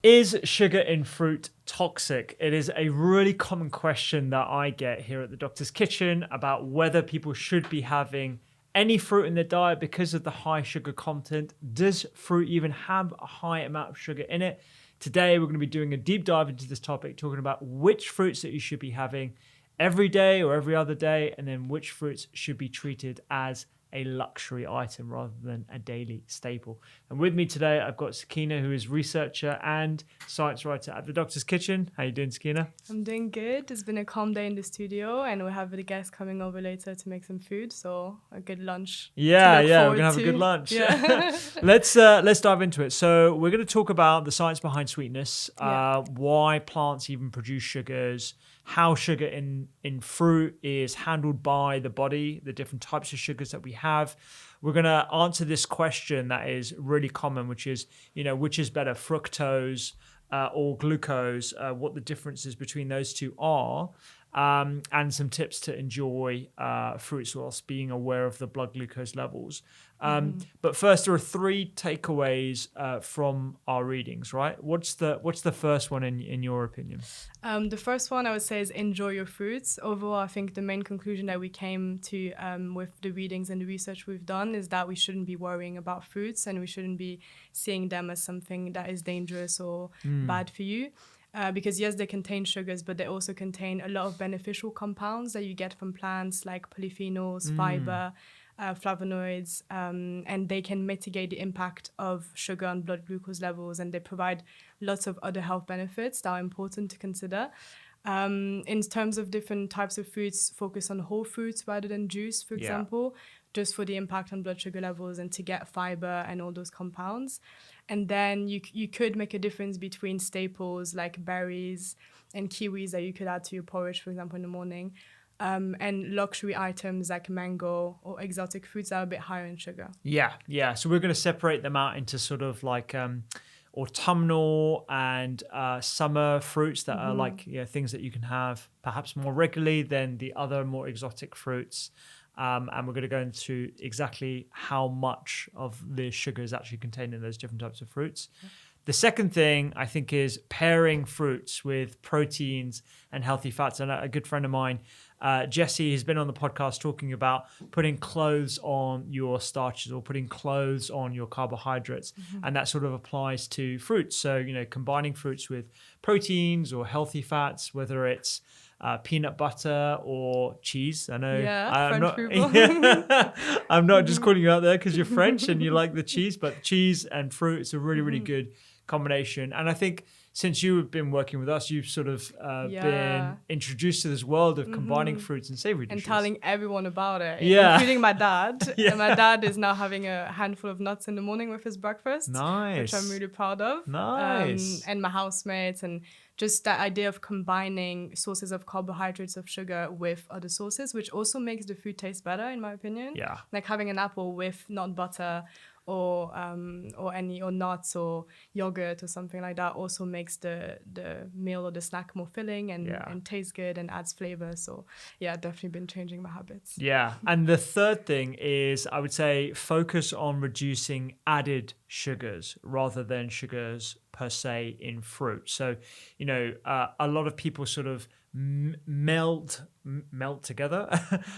Is sugar in fruit toxic? It is a really common question that I get here at the Doctor's Kitchen about whether people should be having any fruit in their diet because of the high sugar content. Does fruit even have a high amount of sugar in it? Today, we're going to be doing a deep dive into this topic, talking about which fruits that you should be having every day or every other day, and then which fruits should be treated as a luxury item rather than a daily staple. And with me today, I've got Sakina, who is researcher and science writer at the Doctor's Kitchen. How you doing, Sakina? I'm doing good. It's been a calm day in the studio, and we have the guests coming over later to make some food, so a good lunch. Yeah, we're gonna have a good lunch. Yeah. Let's dive into it. So we're going to talk about the science behind sweetness, why plants even produce sugars, how sugar in fruit is handled by the body, the different types of sugars that we have. We're going to answer this question that is really common, which is, which is better, fructose or glucose, what the differences between those two are, and some tips to enjoy fruits whilst being aware of the blood glucose levels. But first, there are three takeaways from our readings, right? What's the first one in your opinion? The first one I would say is enjoy your fruits. Overall, I think the main conclusion that we came to with the readings and the research we've done is that we shouldn't be worrying about fruits, and we shouldn't be seeing them as something that is dangerous or bad for you. Because yes, they contain sugars, but they also contain a lot of beneficial compounds that you get from plants, like polyphenols, fiber, flavonoids, and they can mitigate the impact of sugar on blood glucose levels, and they provide lots of other health benefits that are important to consider. In terms of different types of fruits, focus on whole fruits rather than juice, for example, just for the impact on blood sugar levels and to get fiber and all those compounds. And then you could make a difference between staples like berries and kiwis that you could add to your porridge, for example, in the morning, and luxury items like mango or exotic fruits that are a bit higher in sugar. Yeah. So we're going to separate them out into sort of like autumnal and summer fruits that are like things that you can have perhaps more regularly than the other more exotic fruits. And we're going to go into exactly how much of the sugar is actually contained in those different types of fruits. Yeah. The second thing, I think, is pairing fruits with proteins and healthy fats. And a good friend of mine, Jesse, has been on the podcast talking about putting clothes on your starches or putting clothes on your carbohydrates. And that sort of applies to fruits. So, combining fruits with proteins or healthy fats, whether it's peanut butter or cheese. I know I'm not just calling you out there because you're French and you like the cheese, but cheese and fruit is a really, really good combination. And I think since you have been working with us, you've sort of been introduced to this world of combining fruits and savory dishes. And telling everyone about it, including my dad. And my dad is now having a handful of nuts in the morning with his breakfast, which I'm really proud of. Nice. And my housemates, and just that idea of combining sources of carbohydrates of sugar with other sources, which also makes the food taste better, in my opinion. Yeah. Like having an apple with nut butter or nuts or yogurt or something like that also makes the meal or the snack more filling and tastes good and adds flavor. So definitely been changing my habits. Yeah. And the third thing is, I would say, focus on reducing added sugars rather than sugars per se in fruit. So, a lot of people sort of melt together.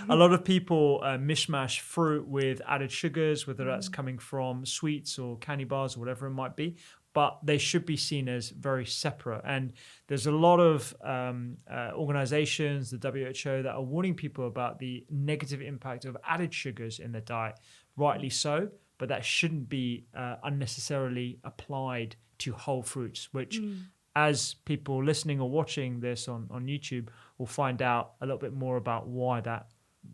A lot of people mishmash fruit with added sugars, whether that's coming from sweets or candy bars or whatever it might be, but they should be seen as very separate. And there's a lot of organizations, the WHO, that are warning people about the negative impact of added sugars in their diet, rightly so, but that shouldn't be unnecessarily applied to whole fruits, which as people listening or watching this on YouTube will find out a little bit more about why that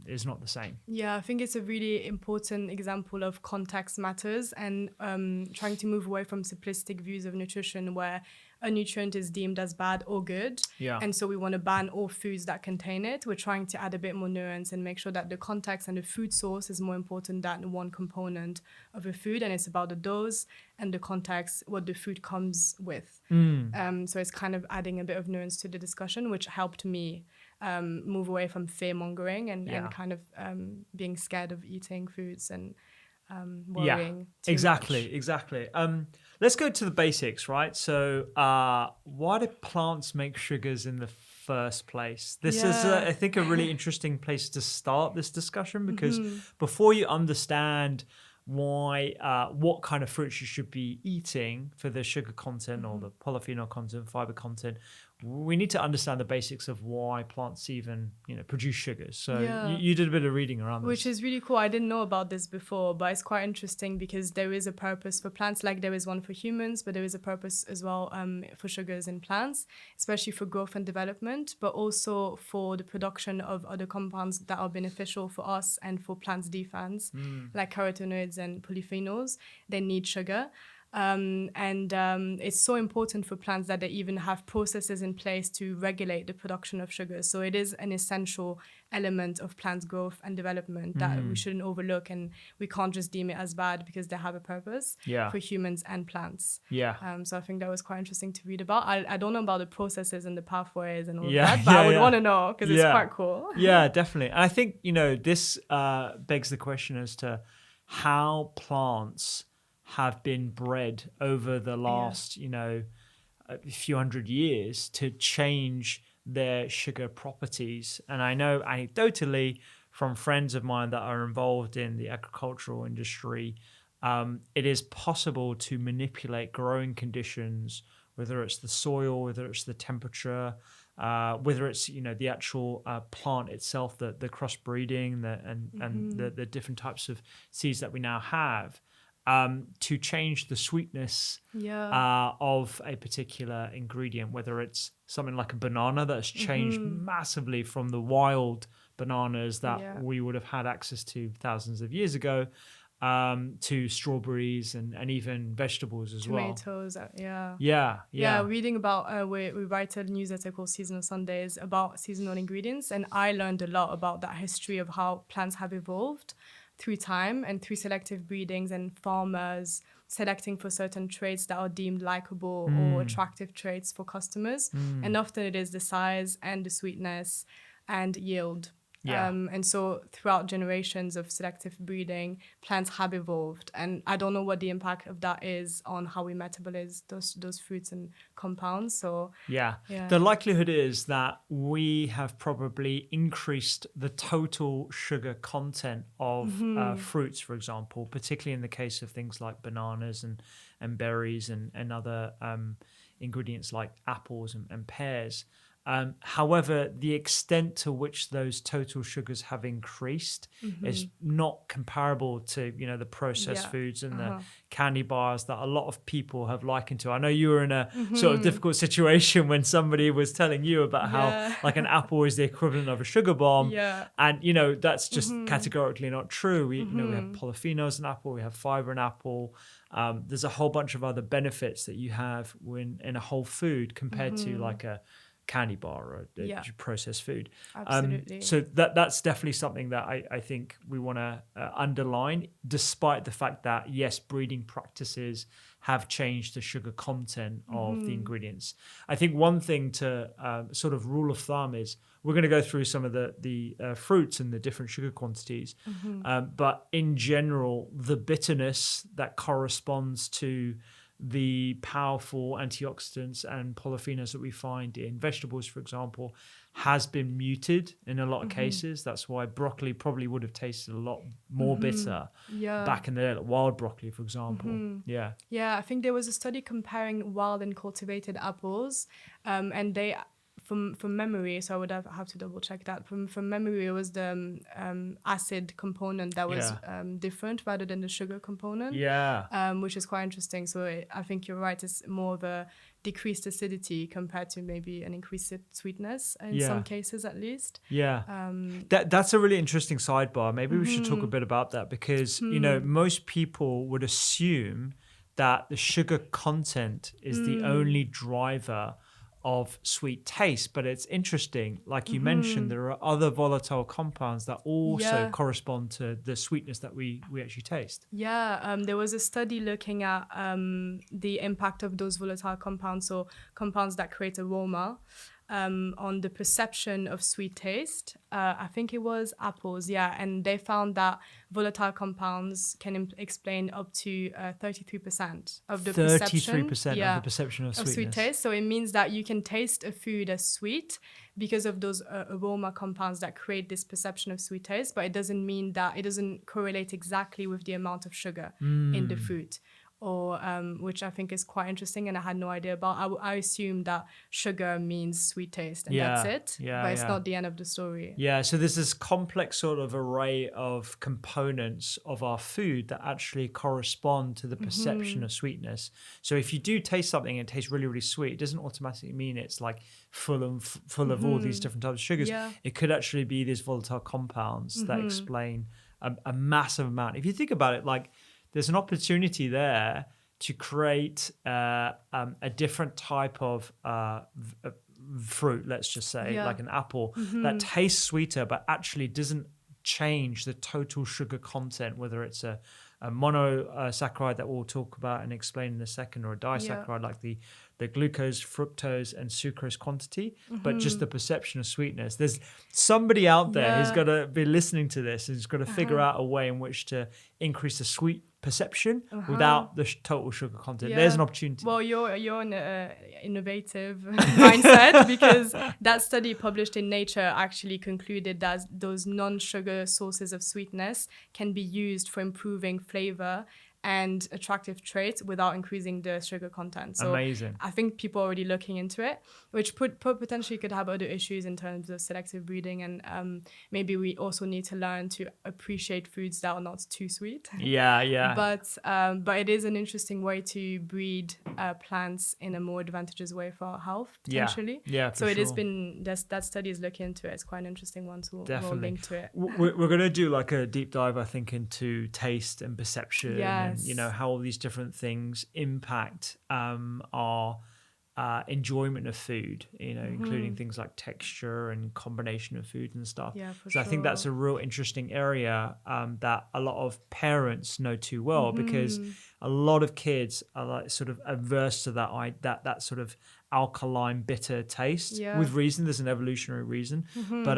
is not the same. Yeah, I think it's a really important example of context matters, and trying to move away from simplistic views of nutrition where a nutrient is deemed as bad or good. Yeah. And so we want to ban all foods that contain it. We're trying to add a bit more nuance and make sure that the context and the food source is more important than one component of a food. And it's about the dose and the context, what the food comes with. So it's kind of adding a bit of nuance to the discussion, which helped me move away from fear-mongering and kind of being scared of eating foods and worrying too much. Exactly. let's go to the basics, right? So, why do plants make sugars in the first place? This is, I think, a really interesting place to start this discussion because before you understand why, what kind of fruits you should be eating for the sugar content or the polyphenol content, fiber content, we need to understand the basics of why plants even, produce sugars. So you did a bit of reading around this. Which is really cool. I didn't know about this before, but it's quite interesting because there is a purpose for plants, like there is one for humans, but there is a purpose as well for sugars in plants, especially for growth and development, but also for the production of other compounds that are beneficial for us and for plants' defense, like carotenoids and polyphenols. They need sugar. It's so important for plants that they even have processes in place to regulate the production of sugar. So it is an essential element of plants' growth and development that we shouldn't overlook, and we can't just deem it as bad because they have a purpose for humans and plants. So I think that was quite interesting to read about. I don't know about the processes and the pathways and all of that, but I would want to know because it's quite cool. Yeah, definitely. And I think, this begs the question as to how plants have been bred over the last, a few hundred years to change their sugar properties. And I know anecdotally from friends of mine that are involved in the agricultural industry, it is possible to manipulate growing conditions, whether it's the soil, whether it's the temperature, whether it's the actual plant itself, the crossbreeding, and the different types of seeds that we now have. To change the sweetness of a particular ingredient, whether it's something like a banana that's changed massively from the wild bananas that we would have had access to thousands of years ago, to strawberries and even vegetables as well. Tomatoes, reading about, we write a newsletter called Seasonal Sundays about seasonal ingredients, and I learned a lot about that history of how plants have evolved through time and through selective breedings and farmers selecting for certain traits that are deemed likable or attractive traits for customers. And often it is the size and the sweetness and yield. And so throughout generations of selective breeding, plants have evolved. And I don't know what the impact of that is on how we metabolize those fruits and compounds. So the likelihood is that we have probably increased the total sugar content of fruits, for example, particularly in the case of things like bananas and berries and other ingredients like apples and pears. However, the extent to which those total sugars have increased is not comparable to, the processed foods and the candy bars that a lot of people have likened to. I know you were in a sort of difficult situation when somebody was telling you about how like an apple is the equivalent of a sugar bomb. And, that's just categorically not true. We have polyphenols in apple, we have fiber in apple. There's a whole bunch of other benefits that you have when in a whole food compared to like a candy bar or processed food. Absolutely. So that's definitely something that I think we want to underline, despite the fact that, yes, breeding practices have changed the sugar content of the ingredients. I think one thing to sort of rule of thumb is we're going to go through some of the fruits and the different sugar quantities. But in general, the bitterness that corresponds to the powerful antioxidants and polyphenols that we find in vegetables, for example, has been muted in a lot of cases. That's why broccoli probably would have tasted a lot more bitter back in the day, like wild broccoli, for example. I think there was a study comparing wild and cultivated apples, and they from memory, so I would have to double check that. From memory, it was the acid component that was different rather than the sugar component. Which is quite interesting. So I think you're right. It's more of a decreased acidity compared to maybe an increased sweetness in some cases, at least. That's a really interesting sidebar. Maybe we should talk a bit about that because most people would assume that the sugar content is the only driver of sweet taste, but it's interesting, like you mentioned, there are other volatile compounds that also correspond to the sweetness that we actually taste. There was a study looking at the impact of those volatile compounds, so compounds that create aroma on the perception of sweet taste. I think it was apples, yeah. And they found that volatile compounds can explain up to 33% of the 33% yeah, of the perception of sweet sweetness. taste. So it means that you can taste a food as sweet because of those aroma compounds that create this perception of sweet taste, but it doesn't mean that it doesn't correlate exactly with the amount of sugar in the food. Or which I think is quite interesting, and I had no idea about. I assumed that sugar means sweet taste, and that's it. But it's not the end of the story. Yeah, so there's this complex sort of array of components of our food that actually correspond to the perception of sweetness. So if you do taste something and it tastes really, really sweet, it doesn't automatically mean it's like full of all these different types of sugars. Yeah. It could actually be these volatile compounds that explain a massive amount. If you think about it, like, there's an opportunity there to create a different type of fruit, let's just say, like an apple, that tastes sweeter but actually doesn't change the total sugar content, whether it's a monosaccharide that we'll talk about and explain in a second, or a disaccharide like the glucose, fructose, and sucrose quantity, but just the perception of sweetness. There's somebody out there who's got to be listening to this, who's got to figure out a way in which to increase the sweet perception without the total sugar content. There's an opportunity. Well, you're an innovative mindset, because that study published in Nature actually concluded that those non-sugar sources of sweetness can be used for improving flavor and attractive traits without increasing the sugar content. So amazing. I think people are already looking into it, which potentially could have other issues in terms of selective breeding, and maybe we also need to learn to appreciate foods that are not too sweet. Yeah. But it is an interesting way to breed plants in a more advantageous way for our health, potentially. Yeah, so it has been, that study is looking into it. It's quite an interesting one, so we'll link to it. We're going to do like a deep dive, I think, into taste and perception. Yes. And, how all these different things impact our enjoyment of food, including things like texture and combination of food and stuff. Yeah, for so sure. I think that's a real interesting area that a lot of parents know too well, because a lot of kids are like sort of averse to that sort of alkaline bitter taste, with reason. There's an evolutionary reason, but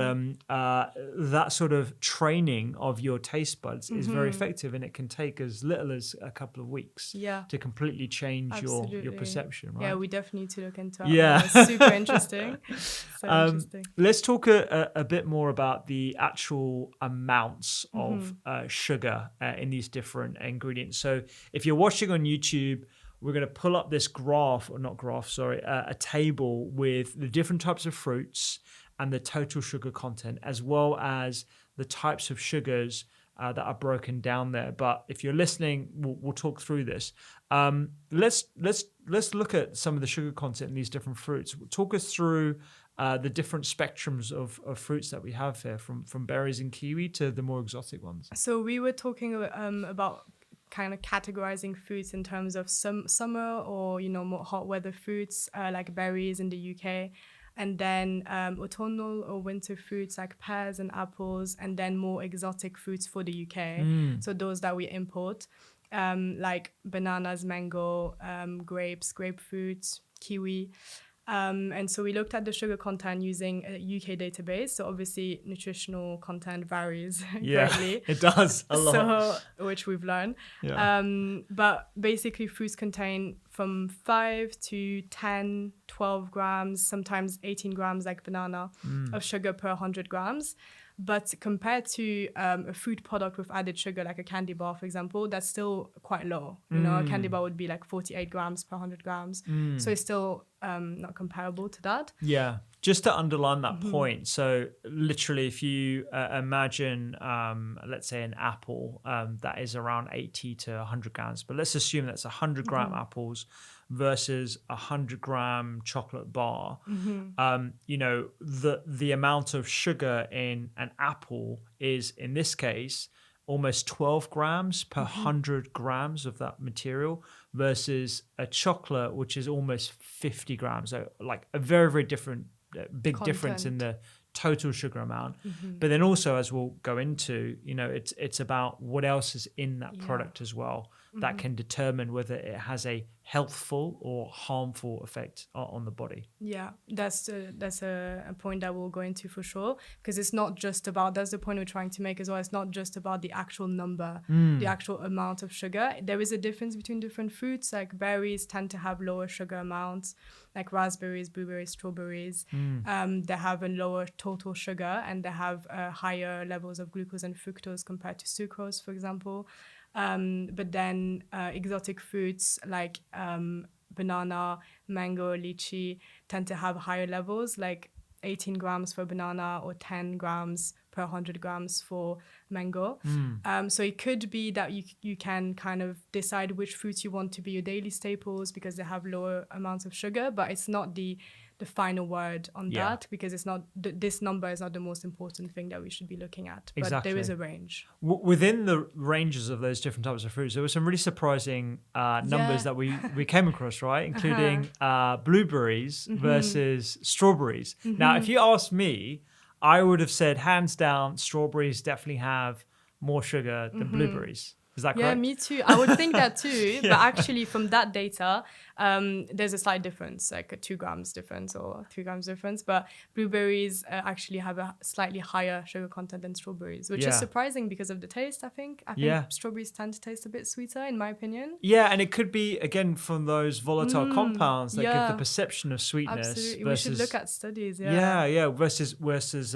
that sort of training of your taste buds is very effective, and it can take as little as a couple of weeks to completely change your perception, right? Yeah, we definitely need to look into it. Yeah. It's super interesting. So interesting. Let's talk a bit more about the actual amounts of sugar in these different ingredients. So if you're watching on YouTube, we're going to pull up this a table with the different types of fruits and the total sugar content, as well as the types of sugars that are broken down there. But if you're listening, we'll talk through this. Let's look at some of the sugar content in these different fruits. Talk us through the different spectrums of fruits that we have here, from berries and kiwi to the more exotic ones. So we were talking about kind of categorizing fruits in terms of summer or more hot weather fruits like berries in the UK, and then autumnal or winter fruits like pears and apples, and then more exotic fruits for the UK. So those that we import, like bananas, mango, grapes, grapefruit, kiwi. And so we looked at the sugar content using a UK database. So obviously nutritional content varies greatly. It does a lot. So, which we've learned. Yeah. But basically fruits contain from 5 to 10, 12 grams, sometimes 18 grams like banana of sugar per 100 grams. But compared to a food product with added sugar, like a candy bar, for example, that's still quite low. A candy bar would be like 48 grams per 100 grams. So it's still not comparable to that. Yeah. Just to underline that point, so literally if you imagine, let's say an apple that is around 80 to 100 grams, but let's assume that's 100 gram apples versus 100 gram chocolate bar, the amount of sugar in an apple is, in this case, almost 12 grams per 100 grams of that material, versus a chocolate, which is almost 50 grams. So like a very, very different, big difference in the total sugar amount. But then also, as we'll go into, it's about what else is in that product as well. that can determine whether it has a healthful or harmful effect on the body. Yeah, that's a point that we'll go into for sure, because it's not just about, that's the point we're trying to make as well. It's not just about the actual number, the actual amount of sugar. There is a difference between different fruits. Like berries tend to have lower sugar amounts, like raspberries, blueberries, strawberries. They have a lower total sugar, and they have higher levels of glucose and fructose compared to sucrose, for example. But then exotic fruits like banana, mango, lychee tend to have higher levels, like 18 grams for banana or 10 grams per 100 grams for mango. So it could be that you can kind of decide which fruits you want to be your daily staples because they have lower amounts of sugar, but it's not the final word on that, because it's not this number is not the most important thing that we should be looking at. But Exactly. there is a range. Within the ranges of those different types of fruits, there were some really surprising numbers that we came across, right? Including blueberries versus strawberries. Now, if you ask me, I would have said hands down, strawberries definitely have more sugar than blueberries. Is that correct? Yeah, me too. I would think that too. But actually, from that data, there's a slight difference, like a 2 grams difference or 3 grams difference. But blueberries actually have a slightly higher sugar content than strawberries, which is surprising because of the taste, I think. I think strawberries tend to taste a bit sweeter, in my opinion. Yeah, and it could be, again, from those volatile compounds that give the perception of sweetness. Absolutely. Versus, we should look at studies, versus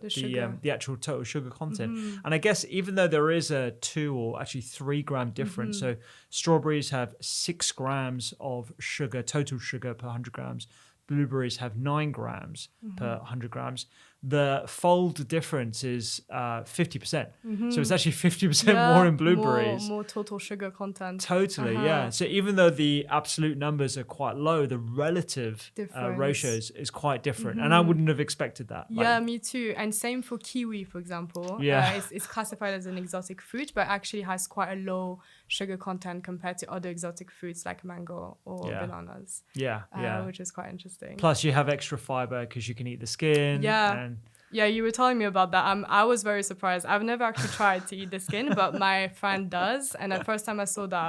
sugar. the actual total sugar content. And I guess even though there is a 2 or actually 3 gram difference, so strawberries have 6 grams of sugar, total sugar per 100 grams. Blueberries have 9 grams per 100 grams. The fold difference is 50%. So it's actually 50% more in blueberries. More total sugar content. Totally, yeah. So even though the absolute numbers are quite low, the relative ratios is quite different. And I wouldn't have expected that. Yeah, me too. And same for kiwi, for example. Yeah. It's classified as an exotic fruit, but actually has quite a low sugar content compared to other exotic fruits like mango or bananas. Which is quite interesting. Plus you have extra fiber because you can eat the skin. Yeah, you were telling me about that. I was very surprised. I've never actually tried to eat the skin, but my friend does. And the first time I saw that,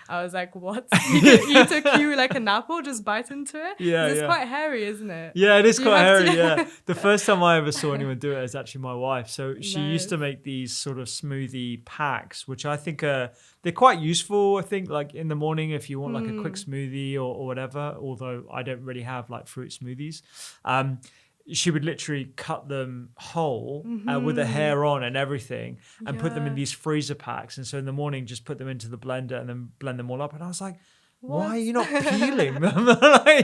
I was like, what? You can eat a kiwi like an apple, just bite into it? Yeah, it's quite hairy, isn't it? Yeah, it is quite hairy, The first time I ever saw anyone do it is actually my wife. So she used to make these sort of smoothie packs, which I think they're quite useful, I think, like in the morning if you want like a quick smoothie or whatever, although I don't really have like fruit smoothies. She would literally cut them whole with the hair on and everything and put them in these freezer packs. And so in the morning, just put them into the blender and then blend them all up. And I was like, why are you not peeling them?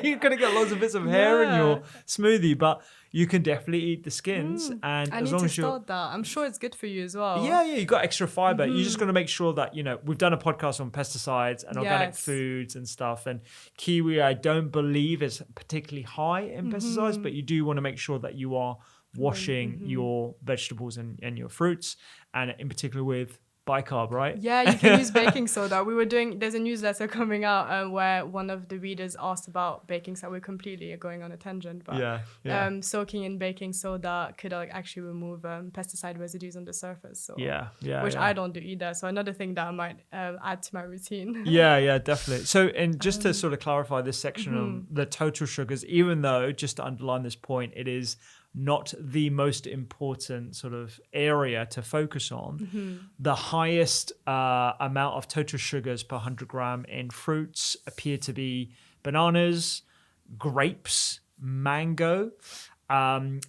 You're going to get lots of bits of hair in your smoothie, but you can definitely eat the skins. And I as need long to as you're... start that. I'm sure it's good for you as well. Yeah, you got extra fiber. You're just going to make sure that, we've done a podcast on pesticides and organic foods and stuff. And kiwi, I don't believe is particularly high in pesticides, but you do want to make sure that you are washing your vegetables and your fruits, and in particular with bicarb, right? Yeah, you can use baking soda. There's a newsletter coming out where one of the readers asked about baking soda. We're completely going on a tangent, but soaking in baking soda could actually remove pesticide residues on the surface. So, which I don't do either. So another thing that I might add to my routine. Yeah, definitely. So, and just to sort of clarify this section of the total sugars, even though, just to underline this point, it is not the most important sort of area to focus on. The highest amount of total sugars per 100 gram in fruits appear to be bananas, grapes, mango, and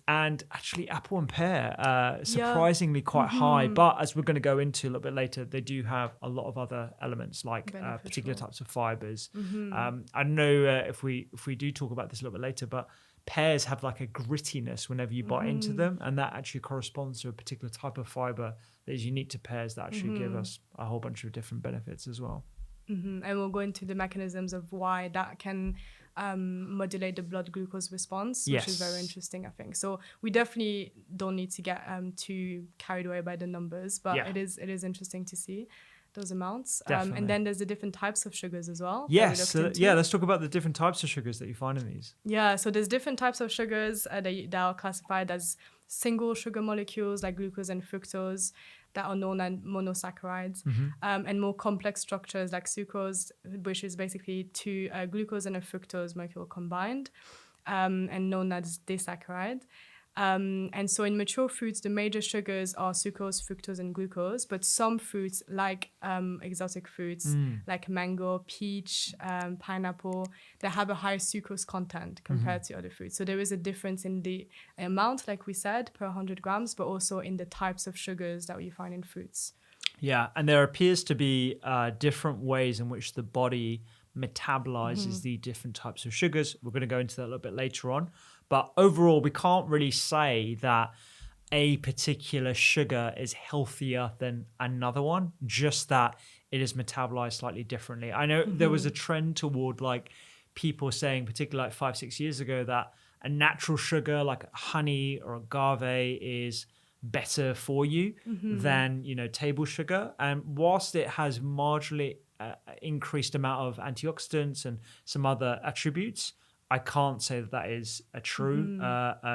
actually apple and pear, surprisingly quite high. But as we're going to go into a little bit later, they do have a lot of other elements like particular types of fibers. I don't know if we do talk about this a little bit later, but pears have like a grittiness whenever you bite into them, and that actually corresponds to a particular type of fiber that is unique to pears that actually give us a whole bunch of different benefits as well. And we'll go into the mechanisms of why that can modulate the blood glucose response, which is very interesting, I think. So we definitely don't need to get too carried away by the numbers, but it is interesting to see those amounts. And then there's the different types of sugars as well. Yes. Let's talk about the different types of sugars that you find in these. Yeah. So there's different types of sugars that are classified as single sugar molecules like glucose and fructose. that are known as monosaccharides, and more complex structures like sucrose, which is basically two glucose and a fructose molecule combined, and known as disaccharide. And so in mature fruits, the major sugars are sucrose, fructose, and glucose. But some fruits, like exotic fruits, like mango, peach, pineapple, they have a higher sucrose content compared to other fruits. So there is a difference in the amount, like we said, per 100 grams, but also in the types of sugars that you find in fruits. Yeah, and there appears to be different ways in which the body metabolizes the different types of sugars. We're going to go into that a little bit later on. But overall, we can't really say that a particular sugar is healthier than another one, just that it is metabolized slightly differently. I know there was a trend toward like people saying, particularly like 5-6 years ago, that a natural sugar like honey or agave is better for you than, you know, table sugar. And whilst it has marginally increased amount of antioxidants and some other attributes, I can't say that that is a true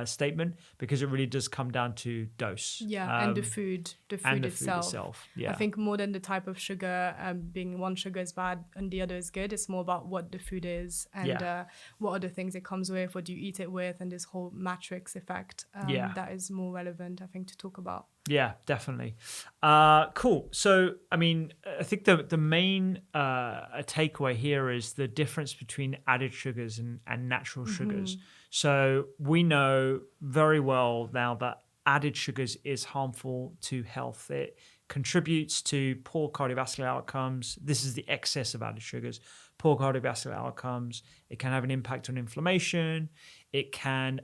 statement, because it really does come down to dose. Yeah, and the food itself. Yeah. I think more than the type of sugar, being one sugar is bad and the other is good, it's more about what the food is and what other things it comes with, what do you eat it with, and this whole matrix effect that is more relevant, I think, to talk about. Yeah, definitely. Cool. So, I mean, I think the main takeaway here is the difference between added sugars and natural sugars. So we know very well now that added sugars is harmful to health. It contributes to poor cardiovascular outcomes. This is the excess of added sugars. Poor cardiovascular outcomes. It can have an impact on inflammation. It can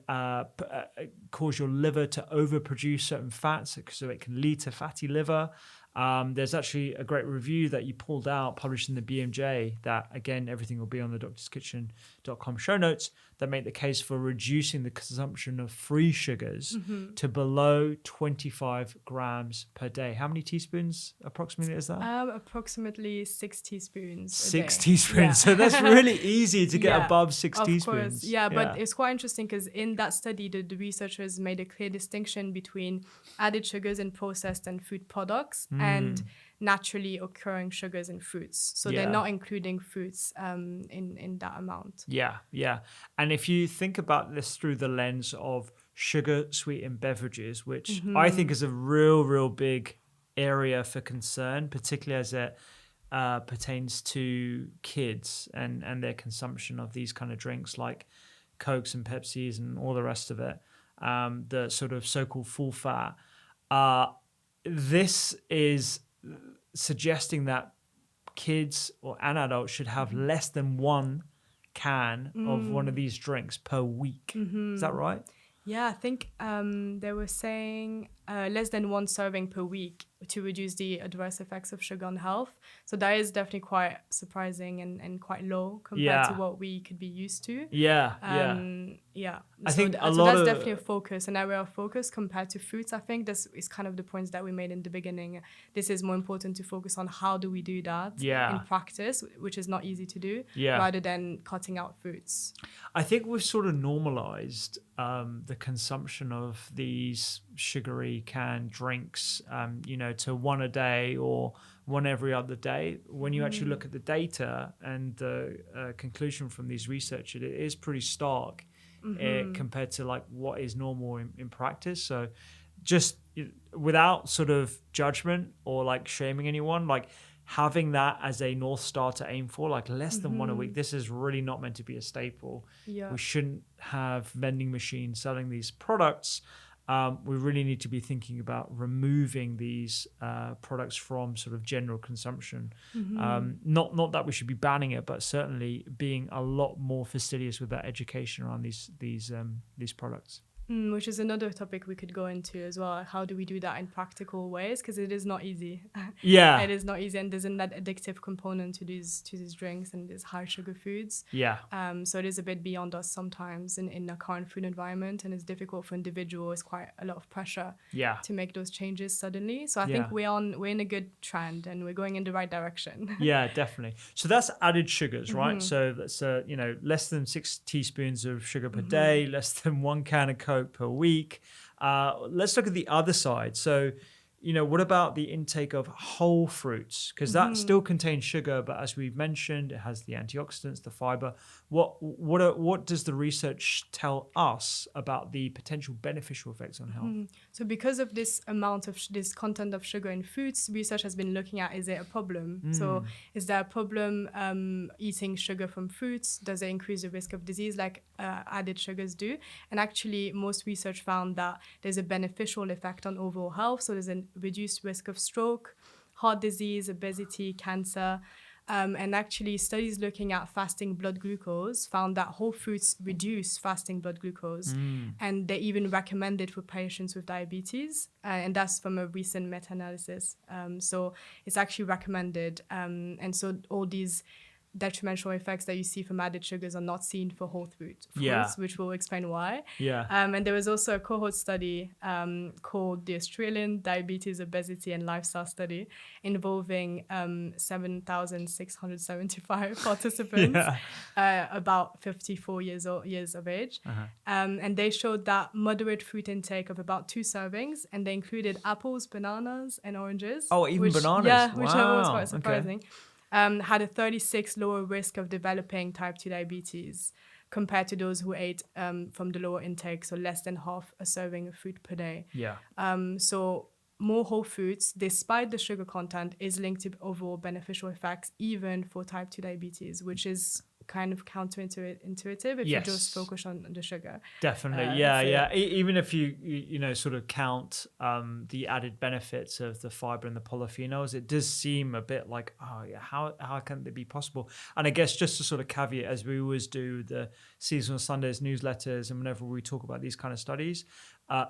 cause your liver to overproduce certain fats, so it can lead to fatty liver. There's actually a great review that you pulled out, published in the BMJ, that, again, everything will be on the doctorskitchen.com show notes, that make the case for reducing the consumption of free sugars to below 25 grams per day. How many teaspoons approximately is that? Approximately 6 teaspoons. 6 teaspoons. Yeah. So that's really easy to get above 6 teaspoons. Course. Yeah, but it's quite interesting because in that study, the researchers made a clear distinction between added sugars in processed and food products and naturally occurring sugars in fruits. So they're not including fruits in that amount. Yeah. And if you think about this through the lens of sugar-sweetened beverages, which I think is a real big area for concern, particularly as it pertains to kids and their consumption of these kind of drinks like Cokes and Pepsis and all the rest of it, the sort of so-called full fat. This is suggesting that kids and adults should have less than one can of one of these drinks per week. Is that right? Yeah, I think they were saying less than one serving per week to reduce the adverse effects of sugar on health. So that is definitely quite surprising and quite low compared to what we could be used to. Yeah. I think that's definitely a focus, an area of focus compared to fruits. I think this is kind of the points that we made in the beginning. This is more important to focus on how do we do that in practice, which is not easy to do, rather than cutting out fruits. I think we've sort of normalized the consumption of these sugary canned drinks, to one a day or one every other day. When you actually look at the data and the conclusion from these researchers, it is pretty stark compared to like what is normal in practice. So just without sort of judgment or like shaming anyone, like having that as a North Star to aim for, like less than one a week, this is really not meant to be a staple. We shouldn't have vending machines selling these products. We really need to be thinking about removing these products from sort of general consumption. Not that we should be banning it, but certainly being a lot more fastidious with that education around these products. Which is another topic we could go into as well. How do we do that in practical ways? Because it is not easy. It is not easy, and there's that addictive component to these drinks and these high sugar foods. So it is a bit beyond us sometimes in the current food environment, and it's difficult for individuals. Quite a lot of pressure to make those changes suddenly. So I think we're in a good trend and we're going in the right direction. Yeah, definitely. So that's added sugars, right? So that's less than 6 teaspoons of sugar per day, less than 1 can of Coke per week. Let's look at the other side. So what about the intake of whole fruits? Because that still contains sugar, but as we've mentioned, it has the antioxidants, the fiber. What does the research tell us about the potential beneficial effects on health? So because of this amount of this content of sugar in foods, research has been looking at, is it a problem? So is there a problem eating sugar from fruits? Does it increase the risk of disease like added sugars do? And actually, most research found that there's a beneficial effect on overall health. So there's a reduced risk of stroke, heart disease, obesity, cancer. And actually, studies looking at fasting blood glucose found that whole fruits reduce fasting blood glucose. And they even recommend it for patients with diabetes. And that's from a recent meta-analysis. So it's actually recommended. And so all these detrimental effects that you see from added sugars are not seen for whole fruits, which will explain why. And there was also a cohort study called the Australian Diabetes, Obesity and Lifestyle Study involving 7,675 participants, about 54 years of age. And they showed that moderate fruit intake of about 2 servings, and they included apples, bananas, and oranges. Oh, even bananas? Yeah, which was quite surprising. Okay. Had a 36 lower risk of developing type 2 diabetes compared to those who ate from the lower intake, so less than half a serving of fruit per day. So more whole foods, despite the sugar content, is linked to overall beneficial effects, even for type 2 diabetes, which is kind of counterintuitive if you just focus on the sugar. Definitely, even if you sort of count the added benefits of the fiber and the polyphenols, it does seem a bit like, how can it be possible? And I guess just to sort of caveat, as we always do the Seasonal Sundays newsletters, and whenever we talk about these kind of studies,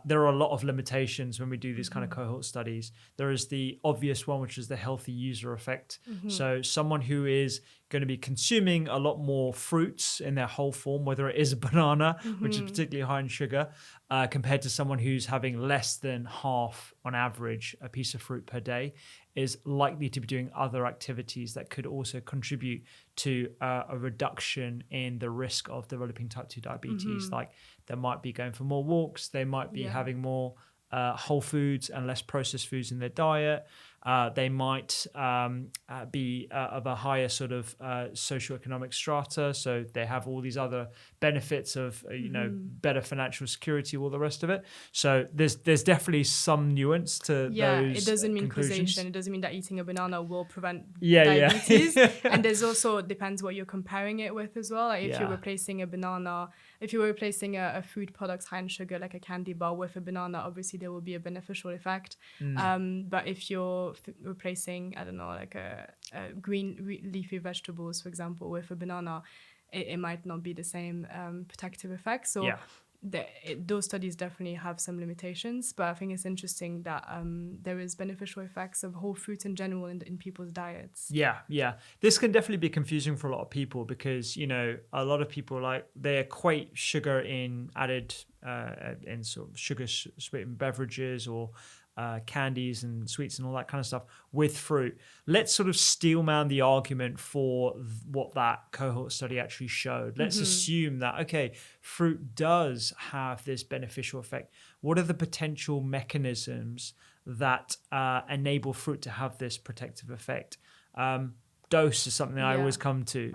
there are a lot of limitations when we do these kind of cohort studies. There is the obvious one, which is the healthy user effect. So someone who is going to be consuming a lot more fruits in their whole form, whether it is a banana, which is particularly high in sugar, compared to someone who's having less than half on average a piece of fruit per day, is likely to be doing other activities that could also contribute to a reduction in the risk of developing type 2 diabetes. Like they might be going for more walks, they might be having more whole foods and less processed foods in their diet. They might be of a higher sort of socioeconomic strata, so they have all these other benefits of better financial security, all the rest of it. So there's definitely some nuance to those. It doesn't mean causation. It doesn't mean that eating a banana will prevent diabetes. And there's also depends what you're comparing it with as well. Like if you're replacing a banana, if you're replacing a food product high in sugar like a candy bar with a banana, obviously there will be a beneficial effect. But if you're replacing, I don't know, like a green leafy vegetables, for example, with a banana, it might not be the same protective effect. So those studies definitely have some limitations, but I think it's interesting that there is beneficial effects of whole fruits in general in people's diets. This can definitely be confusing for a lot of people because a lot of people they equate sugar in added in sort of sugar sweetened beverages or candies and sweets and all that kind of stuff with fruit. Let's sort of steelman the argument for what that cohort study actually showed. Let's assume that, okay, fruit does have this beneficial effect. What are the potential mechanisms that enable fruit to have this protective effect? Dose is something I always come to.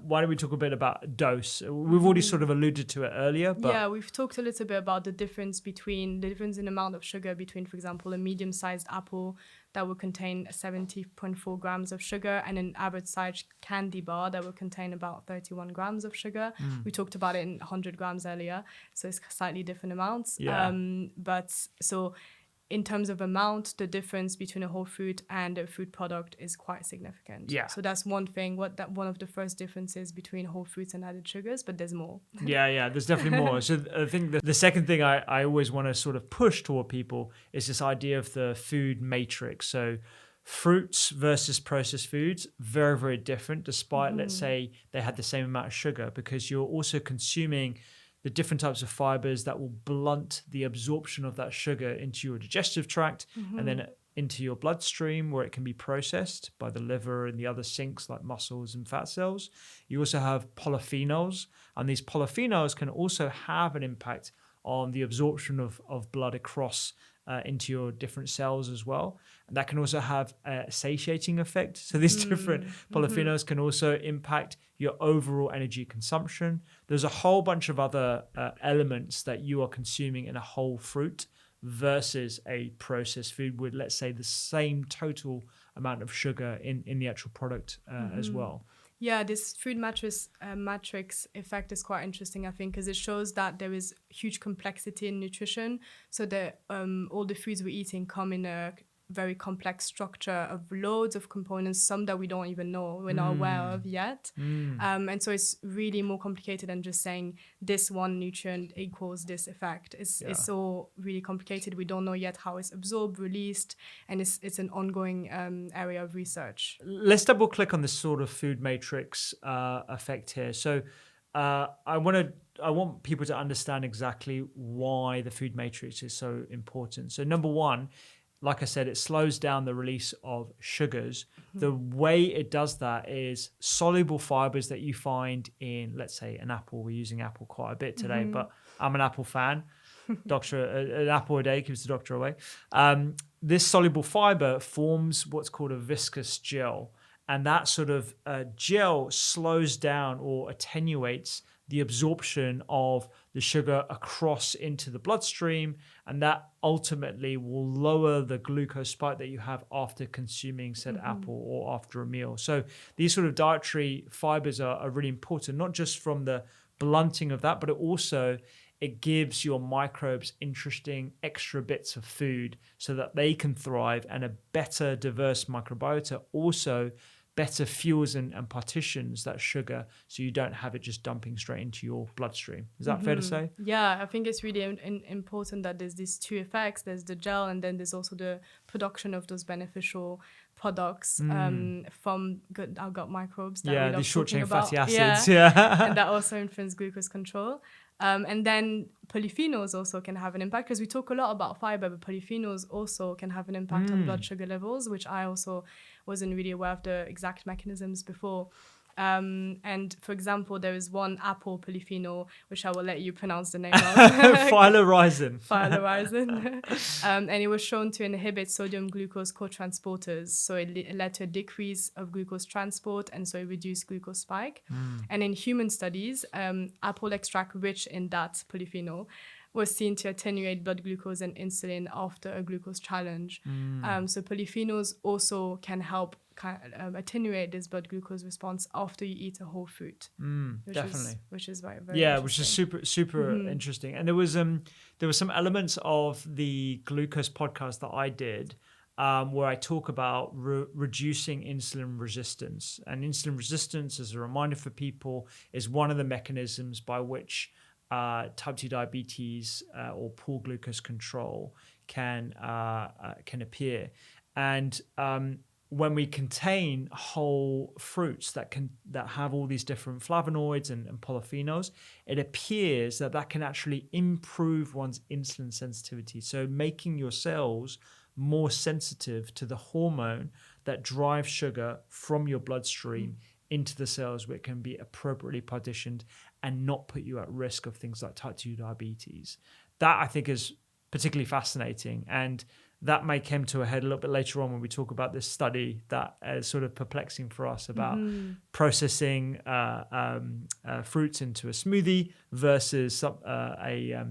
Why don't we talk a bit about dose? We've already sort of alluded to it earlier. But we've talked a little bit about the difference in amount of sugar between, for example, a medium-sized apple that will contain 70.4 grams of sugar and an average-sized candy bar that will contain about 31 grams of sugar. We talked about it in 100 grams earlier, so it's slightly different amounts. In terms of amount, the difference between a whole fruit and a food product is quite significant. So that's one thing. One of the first differences between whole fruits and added sugars, but there's more. There's definitely more. So I think the second thing I always want to sort of push toward people is this idea of the food matrix. So fruits versus processed foods, very, very different, despite, let's say, they had the same amount of sugar, because you're also consuming the different types of fibers that will blunt the absorption of that sugar into your digestive tract and then into your bloodstream, where it can be processed by the liver and the other sinks like muscles and fat cells. You also have polyphenols, and these polyphenols can also have an impact on the absorption of blood across into your different cells as well. And that can also have a satiating effect. So these different polyphenols can also impact your overall energy consumption. There's a whole bunch of other elements that you are consuming in a whole fruit versus a processed food with, let's say, the same total amount of sugar in the actual product as well. Yeah, this food matrix effect is quite interesting, I think, because it shows that there is huge complexity in nutrition. So that all the foods we're eating come in a very complex structure of loads of components, some that we don't even know, we're not aware of yet. And so it's really more complicated than just saying this one nutrient equals this effect. It's all really complicated. We don't know yet how it's absorbed, released, and it's an ongoing area of research. Let's double click on this sort of food matrix effect here. So I want people to understand exactly why the food matrix is so important. So number one, like I said, it slows down the release of sugars. The way it does that is soluble fibers that you find in, let's say, an apple. We're using apple quite a bit today, but I'm an apple fan. An apple a day keeps the doctor away. This soluble fiber forms what's called a viscous gel. And that sort of gel slows down or attenuates the absorption of the sugar across into the bloodstream, and that ultimately will lower the glucose spike that you have after consuming said apple or after a meal. So these sort of dietary fibers are really important, not just from the blunting of that, but it gives your microbes interesting extra bits of food so that they can thrive, and a better diverse microbiota also better fuels and partitions that sugar, so you don't have it just dumping straight into your bloodstream. Is that fair to say? Yeah, I think it's really important that there's these two effects. There's the gel, and then there's also the production of those beneficial products from our gut microbes. That the short chain fatty acids. And that also influence glucose control. And then polyphenols also can have an impact, because we talk a lot about fiber, but polyphenols also can have an impact on blood sugar levels, which I also wasn't really aware of the exact mechanisms before. And for example, there is one apple polyphenol, which I will let you pronounce the name of. Phylorizin. And it was shown to inhibit sodium glucose co-transporters. So it led to a decrease of glucose transport, and so it reduced glucose spike. And in human studies, apple extract rich in that polyphenol was seen to attenuate blood glucose and insulin after a glucose challenge. So polyphenols also can help attenuate this blood glucose response after you eat a whole fruit. Which is very, very which is super interesting. And there was some elements of the glucose podcast that I did where I talk about reducing insulin resistance. And insulin resistance, as a reminder for people, is one of the mechanisms by which type 2 diabetes or poor glucose control can appear. And when we contain whole fruits that have all these different flavonoids and polyphenols, it appears that can actually improve one's insulin sensitivity. So making your cells more sensitive to the hormone that drives sugar from your bloodstream into the cells, where it can be appropriately partitioned and not put you at risk of things like type 2 diabetes. That, I think, is particularly fascinating, and that may come to a head a little bit later on when we talk about this study that is sort of perplexing for us about processing fruits into a smoothie versus a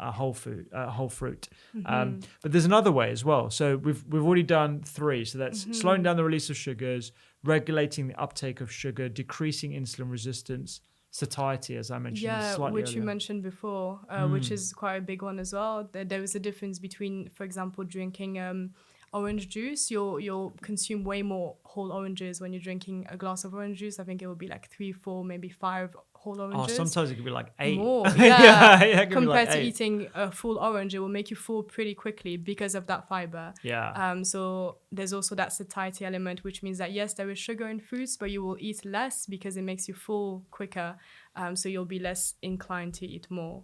whole fruit. But there's another way as well. So we've already done 3. So that's slowing down the release of sugars, regulating the uptake of sugar, decreasing insulin resistance, satiety, as I mentioned slightly which earlier. you mentioned before, which is quite a big one as well. There is a difference between, for example, drinking orange juice. You'll consume way more whole oranges when you're drinking a glass of orange juice. I think it will be like 3, 4, maybe 5 whole oranges. Sometimes it could be like 8. More, compared to eating a full orange, it will make you full pretty quickly because of that fiber. So there's also that satiety element, which means that yes, there is sugar in fruits, but you will eat less because it makes you full quicker. So you'll be less inclined to eat more.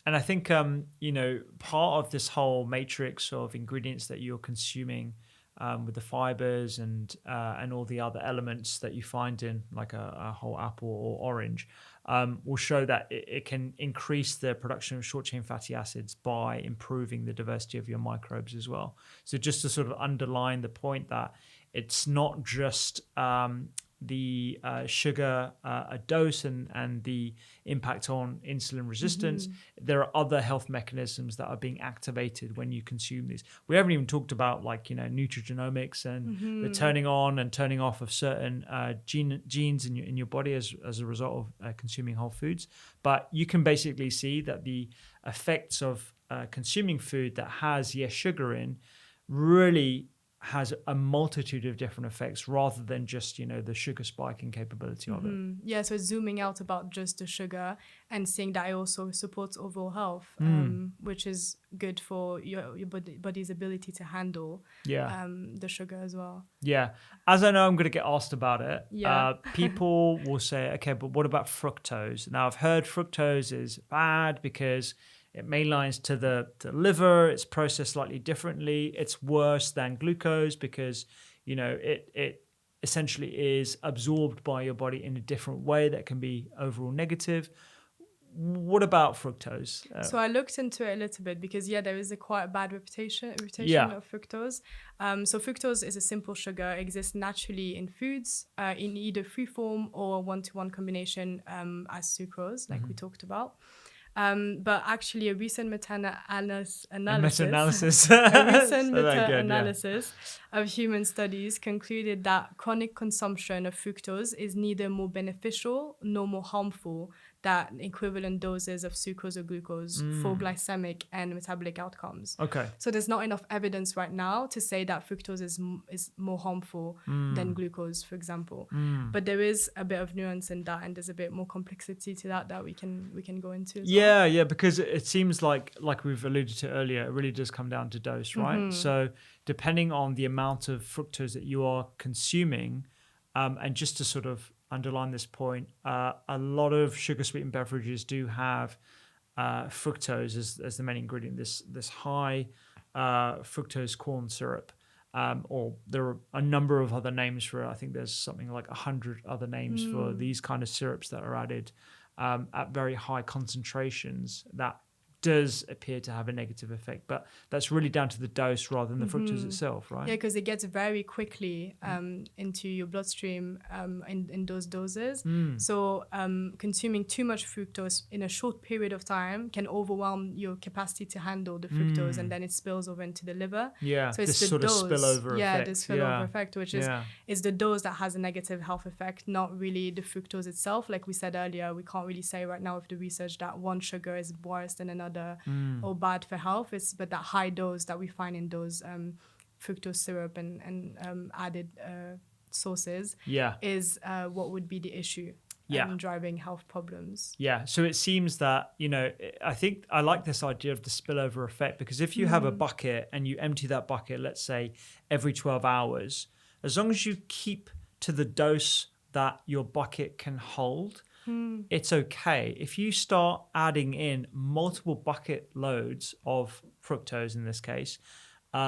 And I think part of this whole matrix of ingredients that you're consuming with the fibers and all the other elements that you find in like a whole apple or orange, will show that it can increase the production of short chain fatty acids by improving the diversity of your microbes as well. So just to sort of underline the point that it's not just the sugar a dose and the impact on insulin resistance. There are other health mechanisms that are being activated when you consume these. We haven't even talked about nutrigenomics and the turning on and turning off of certain genes in your body as a result of consuming whole foods. But you can basically see that the effects of consuming food that has sugar in really has a multitude of different effects rather than just the sugar spiking capability of it. Yeah, so zooming out about just the sugar and seeing that it also supports overall health, which is good for your body's ability to handle the sugar as well. Yeah, as I know I'm going to get asked about it. Yeah. People will say, okay, but what about fructose? Now I've heard fructose is bad because it mainlines to the liver. It's processed slightly differently. It's worse than glucose because, it essentially is absorbed by your body in a different way that can be overall negative. What about fructose? So I looked into it a little bit because, there is a quite bad reputation of fructose. So fructose is a simple sugar, exists naturally in foods in either free form or one-to-one combination as sucrose, like we talked about. But actually, a recent meta-analysis of human studies concluded that chronic consumption of fructose is neither more beneficial nor more harmful than equivalent doses of sucrose or glucose for glycemic and metabolic outcomes. Okay. So there's not enough evidence right now to say that fructose is more harmful than glucose, for example. But there is a bit of nuance in that, and there's a bit more complexity to that we can go into as well. Yeah, because it seems like we've alluded to earlier, it really does come down to dose, right? So depending on the amount of fructose that you are consuming, and just to sort of underline this point, a lot of sugar sweetened beverages do have fructose as the main ingredient, this high fructose corn syrup, or there are a number of other names for it. I think there's something like 100 other names for these kind of syrups that are added at very high concentrations that does appear to have a negative effect, but that's really down to the dose rather than the fructose itself, right? Yeah, because it gets very quickly into your bloodstream in those doses. So consuming too much fructose in a short period of time can overwhelm your capacity to handle the fructose, and then it spills over into the liver. Yeah, so it's this sort of spillover effect. Yeah, this spillover effect, which is the dose that has a negative health effect, not really the fructose itself. Like we said earlier, we can't really say right now with the research that one sugar is worse than another or bad for health. But that high dose that we find in those fructose syrup and added sources is what would be the issue driving health problems. Yeah, so it seems that, I think I like this idea of the spillover effect, because if you have a bucket and you empty that bucket, let's say every 12 hours, as long as you keep to the dose that your bucket can hold, it's okay. If you start adding in multiple bucket loads of fructose in this case,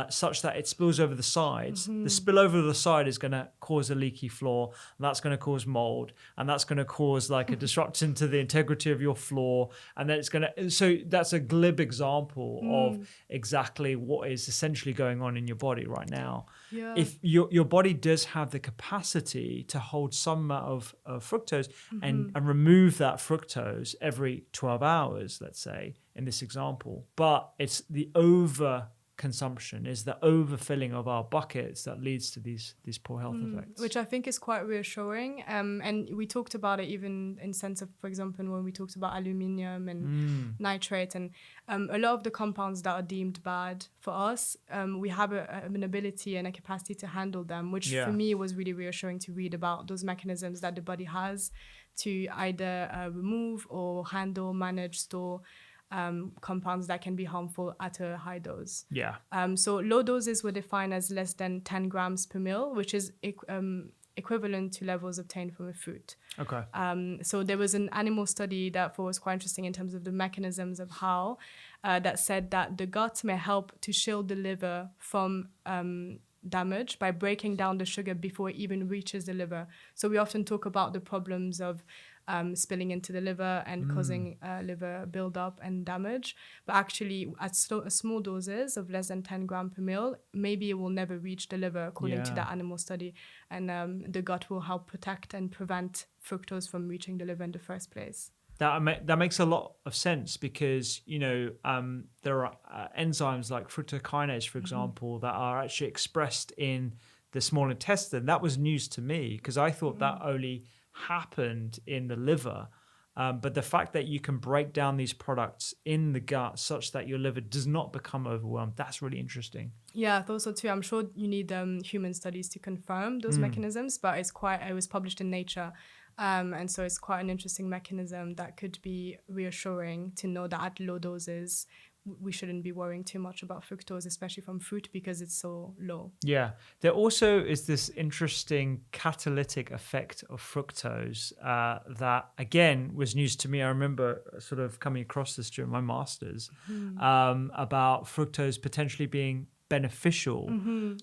such that it spills over the sides, the spill over the side is going to cause a leaky floor, and that's going to cause mold, and that's going to cause like a disruption to the integrity of your floor, and then it's going to. So that's a glib example of exactly what is essentially going on in your body right now. Yeah. If your body does have the capacity to hold some amount of fructose and remove that fructose every 12 hours, let's say, in this example, but it's the consumption, is the overfilling of our buckets that leads to these poor health effects, which I think is quite reassuring. And we talked about it even in sense of, for example, when we talked about aluminium and nitrate, and a lot of the compounds that are deemed bad for us, we have an ability and a capacity to handle them, which for me was really reassuring to read about those mechanisms that the body has to either remove or handle, manage, store compounds that can be harmful at a high dose. Yeah. So low doses were defined as less than 10 grams per mil, which is equivalent to levels obtained from a fruit. Okay. So there was an animal study that I thought was quite interesting in terms of the mechanisms of how that said that the gut may help to shield the liver from damage by breaking down the sugar before it even reaches the liver. So we often talk about the problems of spilling into the liver and causing liver buildup and damage. But actually, at small doses of less than 10 grams per ml, maybe it will never reach the liver, according to that animal study. And the gut will help protect and prevent fructose from reaching the liver in the first place. That makes a lot of sense because, there are enzymes like fructokinase, for example, that are actually expressed in the small intestine. That was news to me because I thought that only happened in the liver. But the fact that you can break down these products in the gut such that your liver does not become overwhelmed, that's really interesting. Yeah, I thought so too. I'm sure you need human studies to confirm those mechanisms, but it was published in Nature. And so it's quite an interesting mechanism that could be reassuring to know that at low doses, we shouldn't be worrying too much about fructose, especially from fruit, because it's so low. Yeah. There also is this interesting catalytic effect of fructose that, again, was news to me. I remember sort of coming across this during my master's about fructose potentially being beneficial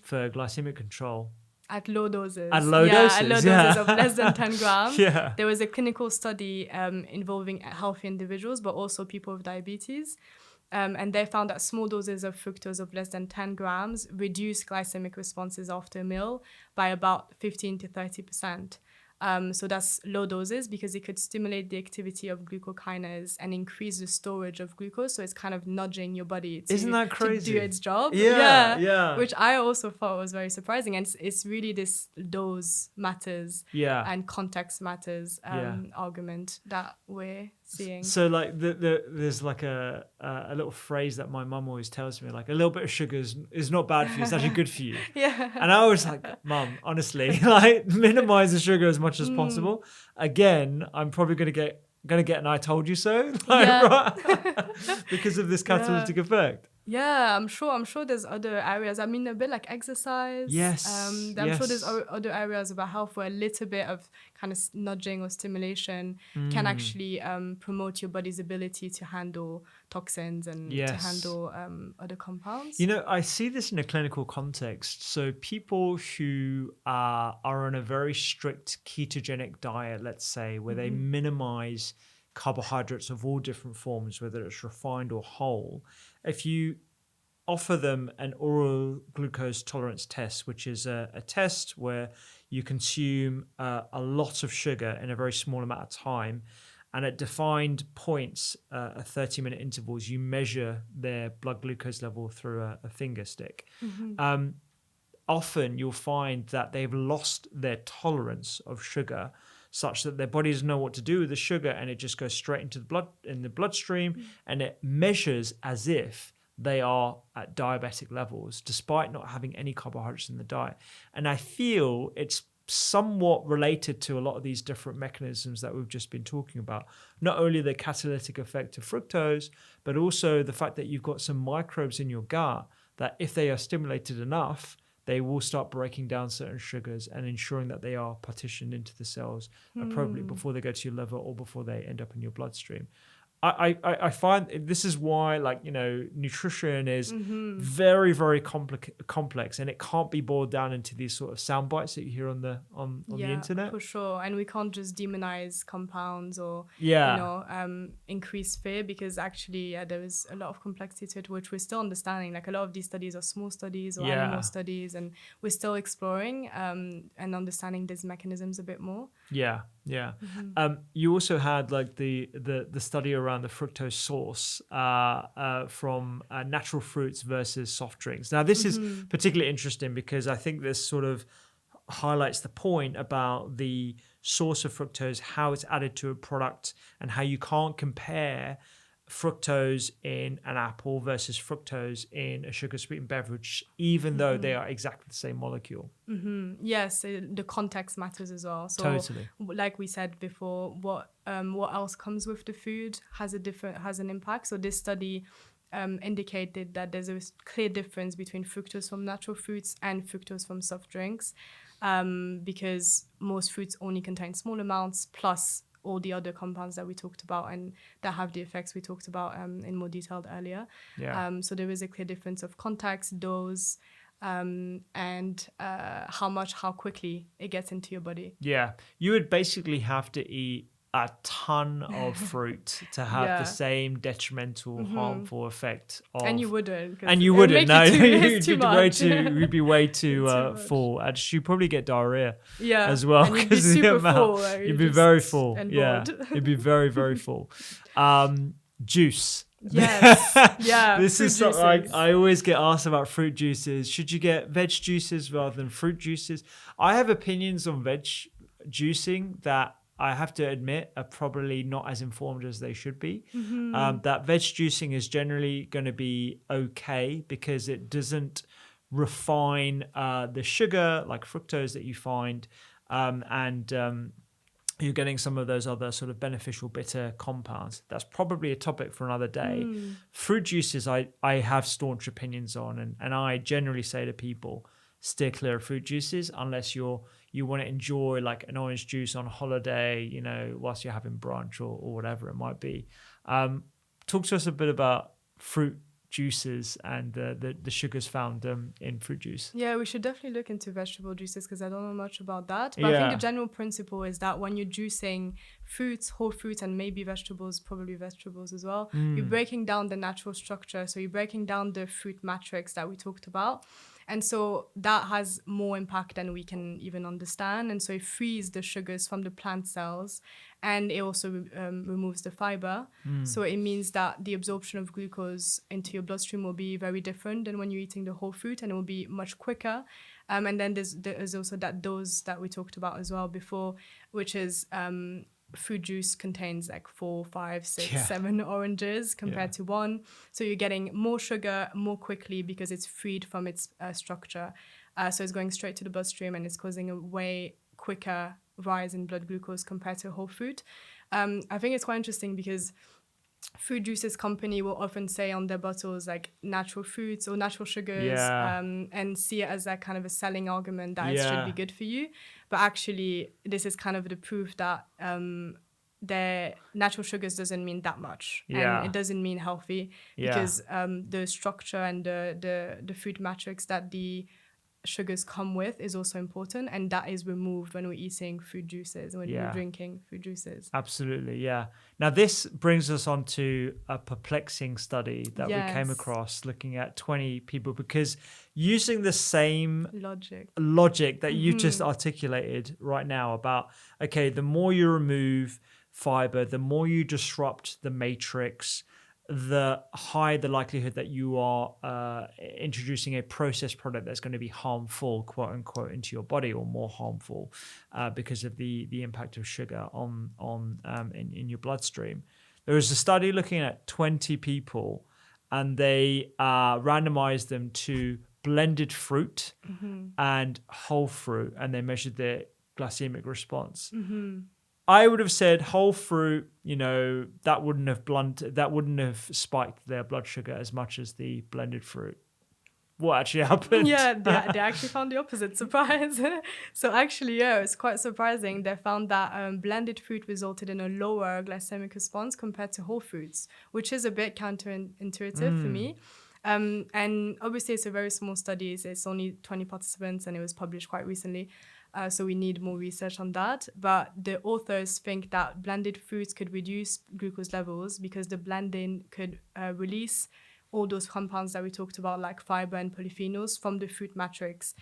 for glycemic control. At low doses. At low doses, At low doses of less than 10 grams. Yeah. There was a clinical study involving healthy individuals, but also people with diabetes. And they found that small doses of fructose of less than 10 grams reduce glycemic responses after a meal by about 15 to 30%. So that's low doses because it could stimulate the activity of glucokinase and increase the storage of glucose. So it's kind of nudging your body to, Isn't that crazy? to do its job. Yeah. Which I also thought was very surprising. And it's really this dose matters and context matters argument that we're seeing. So like there's like a little phrase that my mum always tells me, like a little bit of sugar is not bad for you, it's actually good for you. And I was like, Mum, honestly, like minimize the sugar as much as possible. Again, I'm probably gonna get an I told you so, right? Because of this catalytic effect. Yeah, I'm sure there's other areas. I mean, a bit like exercise. Yes. I'm sure there's other areas of our health where a little bit of kind of nudging or stimulation can actually promote your body's ability to handle toxins and to handle other compounds. I see this in a clinical context. So people who are on a very strict ketogenic diet, let's say, where they minimize carbohydrates of all different forms, whether it's refined or whole, if you offer them an oral glucose tolerance test, which is a test where you consume a lot of sugar in a very small amount of time, and at defined points, 30-minute intervals, you measure their blood glucose level through a finger stick. Often you'll find that they've lost their tolerance of sugar, such that their body doesn't know what to do with the sugar, and it just goes straight into the bloodstream, and it measures as if they are at diabetic levels, despite not having any carbohydrates in the diet. And I feel it's somewhat related to a lot of these different mechanisms that we've just been talking about. Not only the catalytic effect of fructose, but also the fact that you've got some microbes in your gut that, if they are stimulated enough, they will start breaking down certain sugars and ensuring that they are partitioned into the cells appropriately before they go to your liver or before they end up in your bloodstream. I find this is why, nutrition is very, very complex, and it can't be boiled down into these sort of sound bites that you hear on the internet. For sure. And we can't just demonize compounds or increase fear, because actually there is a lot of complexity to it, which we're still understanding. Like, a lot of these studies are small studies or animal studies, and we're still exploring and understanding these mechanisms a bit more. You also had like the study around the fructose source from natural fruits versus soft drinks. Now, this is particularly interesting because I think this sort of highlights the point about the source of fructose, how it's added to a product, and how you can't compare fructose in an apple versus fructose in a sugar-sweetened beverage, even though they are exactly the same molecule. Yes, the context matters as well. So, totally. Like we said before, what else comes with the food has an impact. So this study indicated that there's a clear difference between fructose from natural fruits and fructose from soft drinks, because most fruits only contain small amounts plus all the other compounds that we talked about and that have the effects we talked about in more detail earlier. So there is a clear difference of context, dose, and how quickly it gets into your body. Yeah, you would basically have to eat a ton of fruit to have the same detrimental, harmful effect of. And you wouldn't. And you wouldn't. No, it's too much. You'd be way too full. And you'd probably get diarrhea. Yeah, as well, and you'd be super full. Like, you'd be very full. Yeah, you'd be very, very full. Juice. Yes. Yeah. This is something I always get asked about fruit juices. Should you get veg juices rather than fruit juices? I have opinions on veg juicing that I have to admit are probably not as informed as they should be. That veg juicing is generally going to be okay because it doesn't refine the sugar like fructose that you find, and you're getting some of those other sort of beneficial bitter compounds. That's probably a topic for another day. Fruit juices I have staunch opinions on, and I generally say to people, steer clear of fruit juices unless you want to enjoy like an orange juice on holiday, you know, whilst you're having brunch or whatever it might be. Talk to us a bit about fruit juices and the sugars found in fruit juice. Yeah, we should definitely look into vegetable juices because I don't know much about that. But I think the general principle is that when you're juicing fruits, whole fruits, and maybe vegetables, probably vegetables as well, you're breaking down the natural structure. So you're breaking down the fruit matrix that we talked about. And so that has more impact than we can even understand. And so it frees the sugars from the plant cells, and it also removes the fiber. So it means that the absorption of glucose into your bloodstream will be very different than when you're eating the whole fruit, and it will be much quicker. And then there's also that dose that we talked about as well before, which is fruit juice contains like 4, 5, 6, 7 oranges compared to 1. So you're getting more sugar more quickly because it's freed from its structure. So it's going straight to the bloodstream, and it's causing a way quicker rise in blood glucose compared to whole fruit. I think it's quite interesting because fruit juices company will often say on their bottles like natural fruits or natural sugars, and see it as that kind of a selling argument that it should be good for you. But actually, this is kind of the proof that the natural sugars doesn't mean that much, and it doesn't mean healthy because the structure and the food matrix that the sugars come with is also important, and that is removed when we're eating fruit juices, when we're drinking fruit juices. Absolutely, yeah. Now this brings us on to a perplexing study that we came across looking at 20 people, because using the same logic that you've just articulated right now about, okay, the more you remove fiber, the more you disrupt the matrix, the higher the likelihood that you are introducing a processed product that's going to be harmful, quote unquote, into your body, or more harmful because of the impact of sugar in your bloodstream. There was a study looking at 20 people, and they randomized them to blended fruit and whole fruit, and they measured their glycemic response. I would have said whole fruit, you know, that wouldn't have spiked their blood sugar as much as the blended fruit. What actually happened? Yeah, they actually found the opposite. Surprise. So actually, it's quite surprising. They found that blended fruit resulted in a lower glycemic response compared to whole fruits, which is a bit counterintuitive for me. And obviously, it's a very small study. It's only 20 participants, and it was published quite recently. So we need more research on that. But the authors think that blended fruits could reduce glucose levels because the blending could release all those compounds that we talked about, like fiber and polyphenols, from the fruit matrix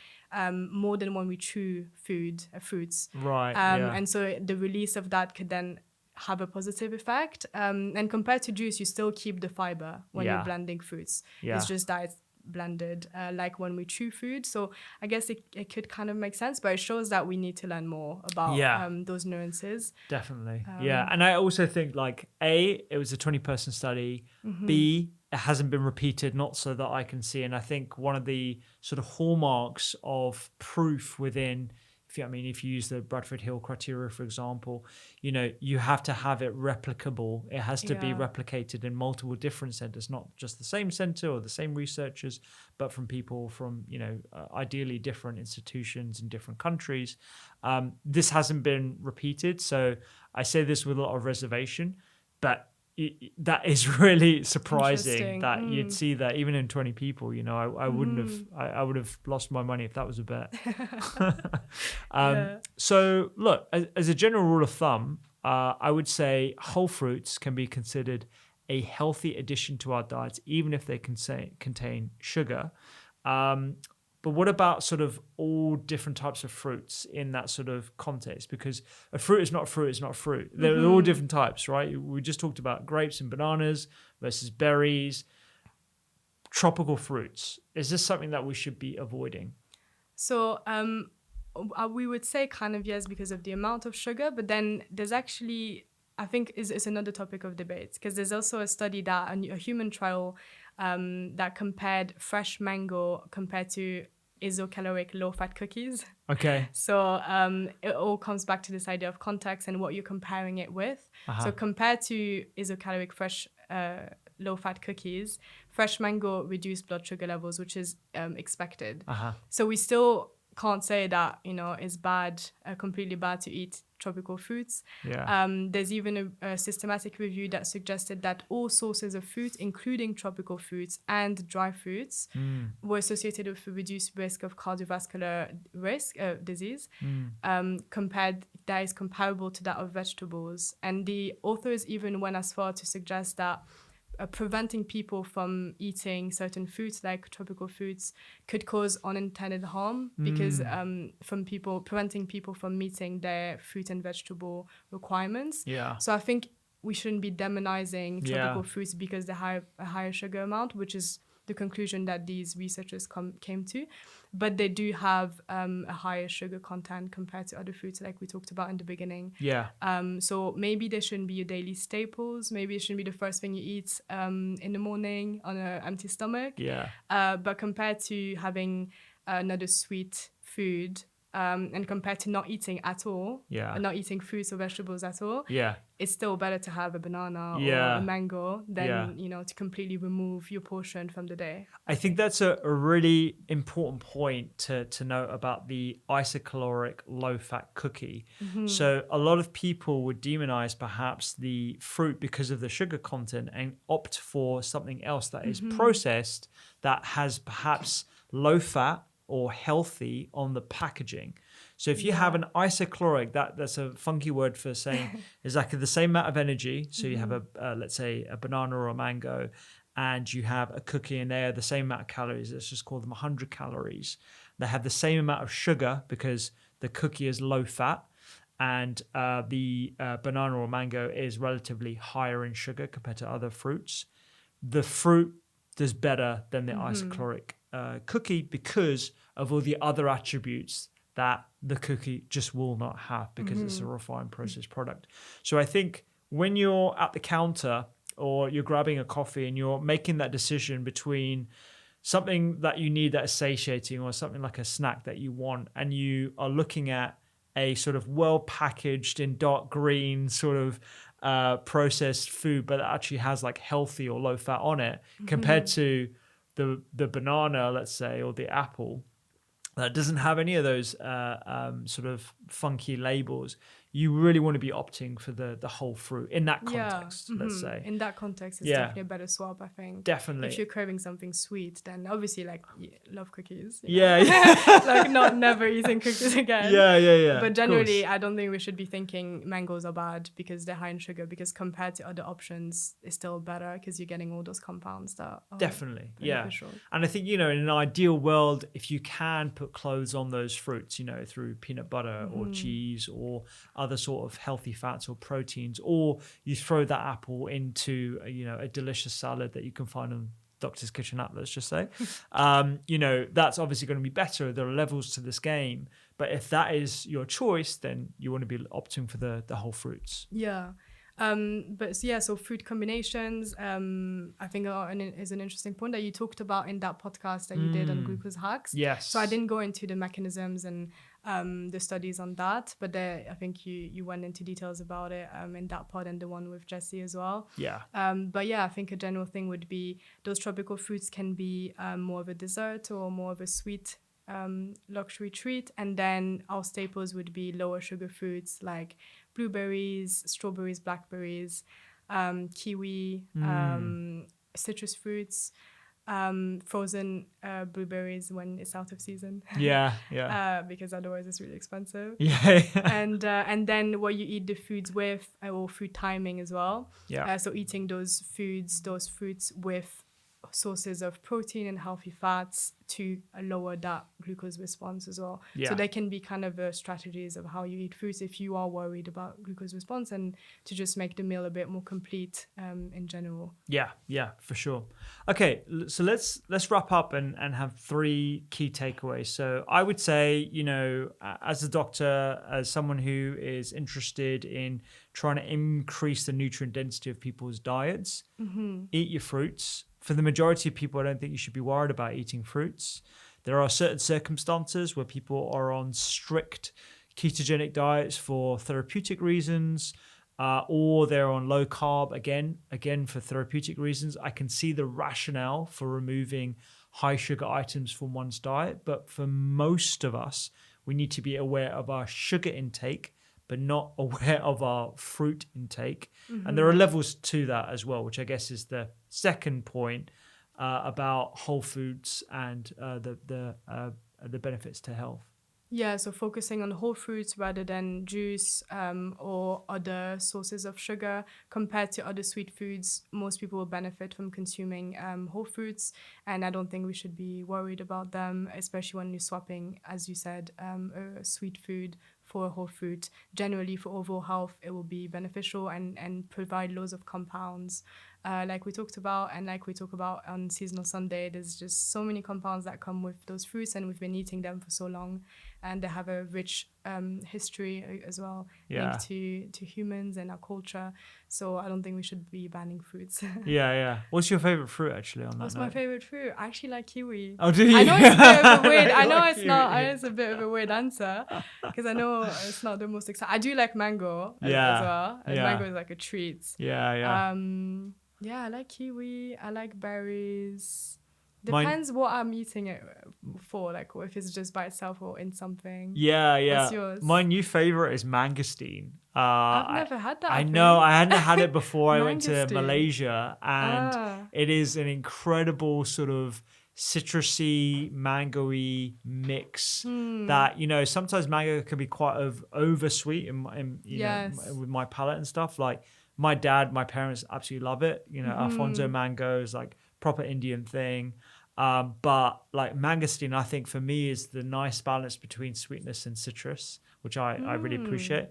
more than when we chew fruits. Right. And so the release of that could then have a positive effect. And compared to juice, you still keep the fiber when you're blending fruits. It's just that it's blended like when we chew food. So I guess it could kind of make sense, but it shows that we need to learn more about those nuances. Definitely. And I also think, like, A, it was a 20-person study. B, it hasn't been repeated, not so that I can see. And I think one of the sort of hallmarks of proof within, if you use the Bradford Hill criteria, for example, you know, you have to have it replicable. It has to be replicated in multiple different centers, not just the same center or the same researchers, but from people from, you know, ideally different institutions in different countries. This hasn't been repeated. So I say this with a lot of reservation, but that is really surprising Interesting. that you'd see that even in 20 people. You know, I wouldn't have, I would have lost my money if that was a bet. Yeah. So look, as a general rule of thumb, I would say whole fruits can be considered a healthy addition to our diets, even if they contain sugar. But what about sort of all different types of fruits in that sort of context? Because a fruit is not a fruit, it's not a fruit. They're all different types, right? We just talked about grapes and bananas versus berries. Tropical fruits. Is this something that we should be avoiding? So we would say kind of yes because of the amount of sugar, but then there's actually, I think is another topic of debate, because there's also a study that a human trial that compared fresh mango compared to isocaloric low-fat cookies. Okay. So it all comes back to this idea of context and what you're comparing it with. So compared to isocaloric fresh low-fat cookies, fresh mango reduced blood sugar levels, which is expected. So we still can't say that, you know, it's bad, completely bad to eat tropical fruits. Yeah. There's even a systematic review that suggested that all sources of fruit, including tropical fruits and dry fruits, were associated with a reduced risk of cardiovascular disease, that is comparable to that of vegetables. And the authors even went as far to suggest that preventing people from eating certain fruits like tropical fruits could cause unintended harm, because preventing people from meeting their fruit and vegetable requirements. Yeah. So I think we shouldn't be demonizing tropical fruits because they have a higher sugar amount, which is the conclusion that these researchers came to. But they do have a higher sugar content compared to other fruits, like we talked about in the beginning. Yeah. So maybe they shouldn't be your daily staples. Maybe it shouldn't be the first thing you eat in the morning on an empty stomach. Yeah. But compared to having another sweet food, and compared to not eating at all, not eating fruits or vegetables at all, it's still better to have a banana or a mango than you know, to completely remove your portion from the day. I think that's a really important point to note about the isocaloric low-fat cookie. So a lot of people would demonize perhaps the fruit because of the sugar content and opt for something else that is processed, that has perhaps low fat or healthy on the packaging. So if you have an isocaloric, that's a funky word for saying is like the same amount of energy. So you have let's say a banana or a mango, and you have a cookie, and they are the same amount of calories. Let's just call them 100 calories. They have the same amount of sugar because the cookie is low fat, and the banana or mango is relatively higher in sugar compared to other fruits. The fruit does better than the isocaloric cookie because of all the other attributes that the cookie just will not have, because it's a refined processed product. So I think when you're at the counter or you're grabbing a coffee and you're making that decision between something that you need that is satiating or something like a snack that you want, and you are looking at a sort of well packaged in dark green sort of processed food, but it actually has like healthy or low fat on it, compared to the banana, let's say, or the apple that doesn't have any of those sort of funky labels, you really want to be opting for the whole fruit in that context, let's say. In that context, it's definitely a better swap, I think. Definitely. If you're craving something sweet, then obviously, like, love cookies. Yeah. Like, not never eating cookies again. Yeah. But generally, I don't think we should be thinking mangoes are bad because they're high in sugar, because compared to other options, it's still better because you're getting all those compounds that are beneficial. And I think, you know, in an ideal world, if you can put clothes on those fruits, you know, through peanut butter or cheese or other sort of healthy fats or proteins, or you throw that apple into a delicious salad that you can find on Doctor's Kitchen app, let's just say, that's obviously going to be better. There are levels to this game, but if that is your choice, then you want to be opting for the whole fruits. So food combinations, I think is an interesting point that you talked about in that podcast that you did on glucose hacks. Yes. So I didn't go into the mechanisms and the studies on that, but I think you went into details about it in that pod and the one with Jesse as well. Yeah. I think a general thing would be those tropical fruits can be more of a dessert or more of a sweet luxury treat, and then our staples would be lower sugar fruits like blueberries, strawberries, blackberries, kiwi, citrus fruits, frozen blueberries when it's out of season. Yeah. Because otherwise it's really expensive. Yeah. And then what you eat the foods with, or food timing as well. Yeah. So eating those fruits with sources of protein and healthy fats to lower that glucose response as well. Yeah. So there can be kind of strategies of how you eat foods if you are worried about glucose response, and to just make the meal a bit more complete in general. Yeah, for sure. Okay, so let's wrap up and have 3 key takeaways. So I would say, as a doctor, as someone who is interested in trying to increase the nutrient density of people's diets, eat your fruits. For the majority of people, I don't think you should be worried about eating fruits. There are certain circumstances where people are on strict ketogenic diets for therapeutic reasons, or they're on low carb again for therapeutic reasons. I can see the rationale for removing high sugar items from one's diet, but for most of us, we need to be aware of our sugar intake, but not aware of our fruit intake. And there are levels to that as well, which I guess is the second point about whole foods and the benefits to health. Yeah, so focusing on whole fruits rather than juice or other sources of sugar. Compared to other sweet foods, most people will benefit from consuming whole fruits, and I don't think we should be worried about them, especially when you're swapping, as you said, a sweet food for a whole fruit. Generally, for overall health, it will be beneficial and provide loads of compounds. Like we talked about, and like we talk about on Seasonal Sunday, there's just so many compounds that come with those fruits, and we've been eating them for so long, and they have a rich history as well, linked to humans and our culture. So I don't think we should be banning fruits. Yeah. What's your favorite fruit actually on that What's note? my favorite fruit? I actually like kiwi. Oh, do you? I know it's a bit of a weird. I know like it's not. kiwi. I know it's a bit of a weird answer because I know it's not the most exciting. I do like mango as Yeah. well. And Yeah. mango is like a treat. Yeah. Yeah, I like kiwi. I like berries. Mine- Depends what I'm eating it for, like if it's just by itself or in something. Yeah. What's yours? My new favorite is mangosteen. I've never had that. I know. I hadn't had it before I went to Mangosteen. Malaysia, and it is an incredible sort of citrusy, mango-y mix that, sometimes mango can be quite oversweet with my palate and stuff. Like my parents absolutely love it. Alfonso mango is like proper Indian thing. But like mangosteen, I think for me is the nice balance between sweetness and citrus, which I really appreciate.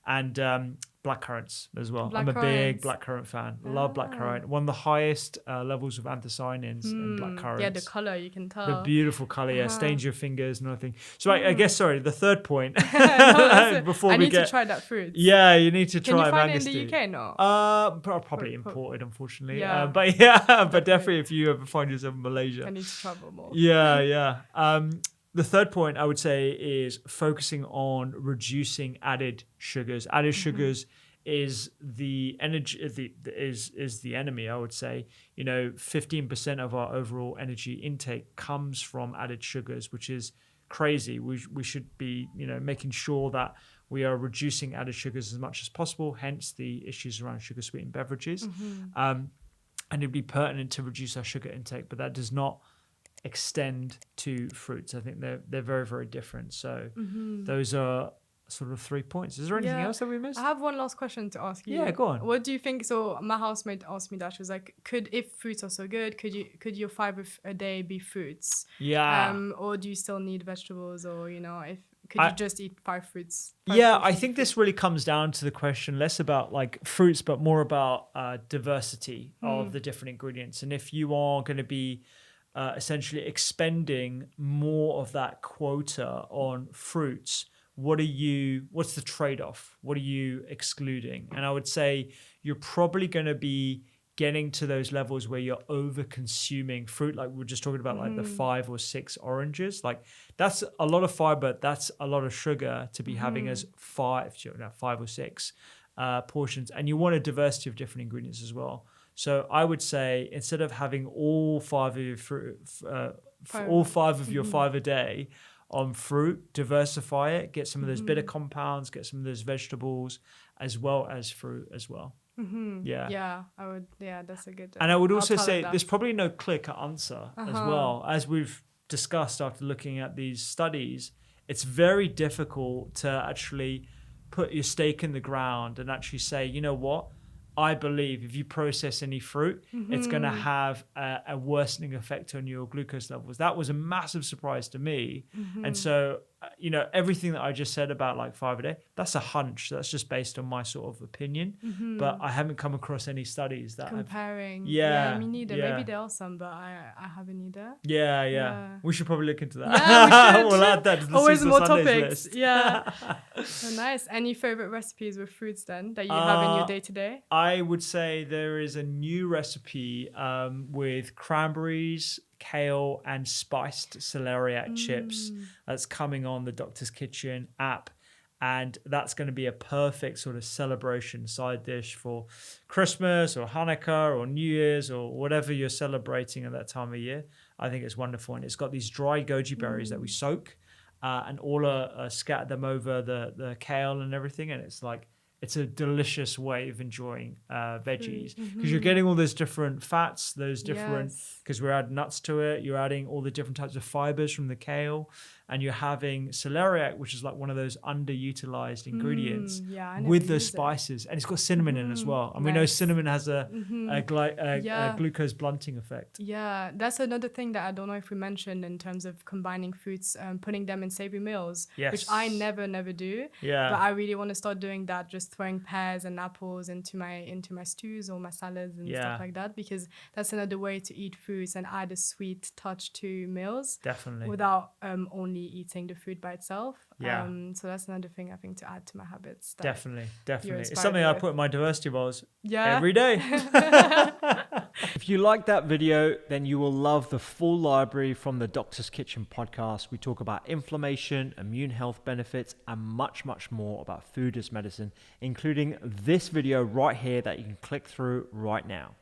And blackcurrants as well. I'm a big blackcurrant fan. Love blackcurrant. One of the highest levels of anthocyanins in blackcurrants. Yeah, the color, you can tell. The beautiful color, stains your fingers and everything. So I guess, the third point. Before I need to try that fruit. Yeah, you need to try mangosteen. Can you find it in the UK? No. Probably imported, unfortunately. Yeah. But definitely if you ever find yourself in Malaysia. I need to travel more. Yeah. The third point I would say is focusing on reducing added sugars. Added sugars is the energy is the enemy, I would say. 15% of our overall energy intake comes from added sugars, which is crazy. We should be making sure that we are reducing added sugars as much as possible. Hence the issues around sugar sweetened beverages. And it'd be pertinent to reduce our sugar intake, but that does not extend to fruits. I think they're very, very different. So those are sort of 3 points. Is there anything else that we missed? I have one last question to ask you. Yeah, go on. What do you think? So my housemate asked me that. She was like, if fruits are so good, could your 5 a day be fruits? Yeah. Or do you still need vegetables, or could you just eat 5 fruits? I think this really comes down to the question less about like fruits, but more about diversity of the different ingredients. And if you are going to be essentially expending more of that quota on fruits, what's the trade-off? What are you excluding? And I would say you're probably going to be getting to those levels where you're over consuming fruit. Like we were just talking about like the 5 or 6 oranges. Like that's a lot of fiber. That's a lot of sugar to be having as 5 or 6 portions. And you want a diversity of different ingredients as well. So I would say instead of having all 5 of your fruit, all 5 of your 5 a day on fruit, diversify it, get some of those bitter compounds, get some of those vegetables as well as fruit as well. Yeah, I would. Yeah, that's a good. And I would also I'll say that. there's probably no clear-cut answer as well. As we've discussed after looking at these studies, it's very difficult to actually put your stake in the ground and actually say, you know what? I believe if you process any fruit, it's going to have a worsening effect on your glucose levels. That was a massive surprise to me. And so, everything that I just said about like 5 a day, that's a hunch. That's just based on my sort of opinion. But I haven't come across any studies that comparing. Yeah, me neither. yeah. Maybe there are some, but I haven't either. Yeah. We should probably look into that. Yeah, we should. We'll add that to the Always Seasonal more Sundays topics. list. Yeah. So nice. Any favorite recipes with fruits then that you have in your day to day? I would say there is a new recipe with cranberries, kale, and spiced celeriac chips that's coming on the Doctor's Kitchen app. And that's going to be a perfect sort of celebration side dish for Christmas or Hanukkah or New Year's or whatever you're celebrating at that time of year. I think it's wonderful. And it's got these dry goji berries that we soak and all scatter them over the kale and everything. And it's a delicious way of enjoying veggies because you're getting all those different fats, because we're adding nuts to it. You're adding all the different types of fibers from the kale, and you're having celeriac, which is like one of those underutilized ingredients with the spices. And it's got cinnamon in as well. And we know cinnamon has a glucose blunting effect. Yeah, that's another thing that I don't know if we mentioned in terms of combining fruits, putting them in savory meals, which I never do. Yeah. But I really want to start doing that, just throwing pears and apples into my stews or my salads and stuff like that, because that's another way to eat fruits and add a sweet touch to meals. Definitely. Without only eating the food by itself. Yeah. So that's another thing I think to add to my habits. Definitely. It's something I put in my diversity bowls every day. If you like that video, then you will love the full library from the Doctor's Kitchen podcast. We talk about inflammation, immune health benefits, and much, much more about food as medicine, including this video right here that you can click through right now.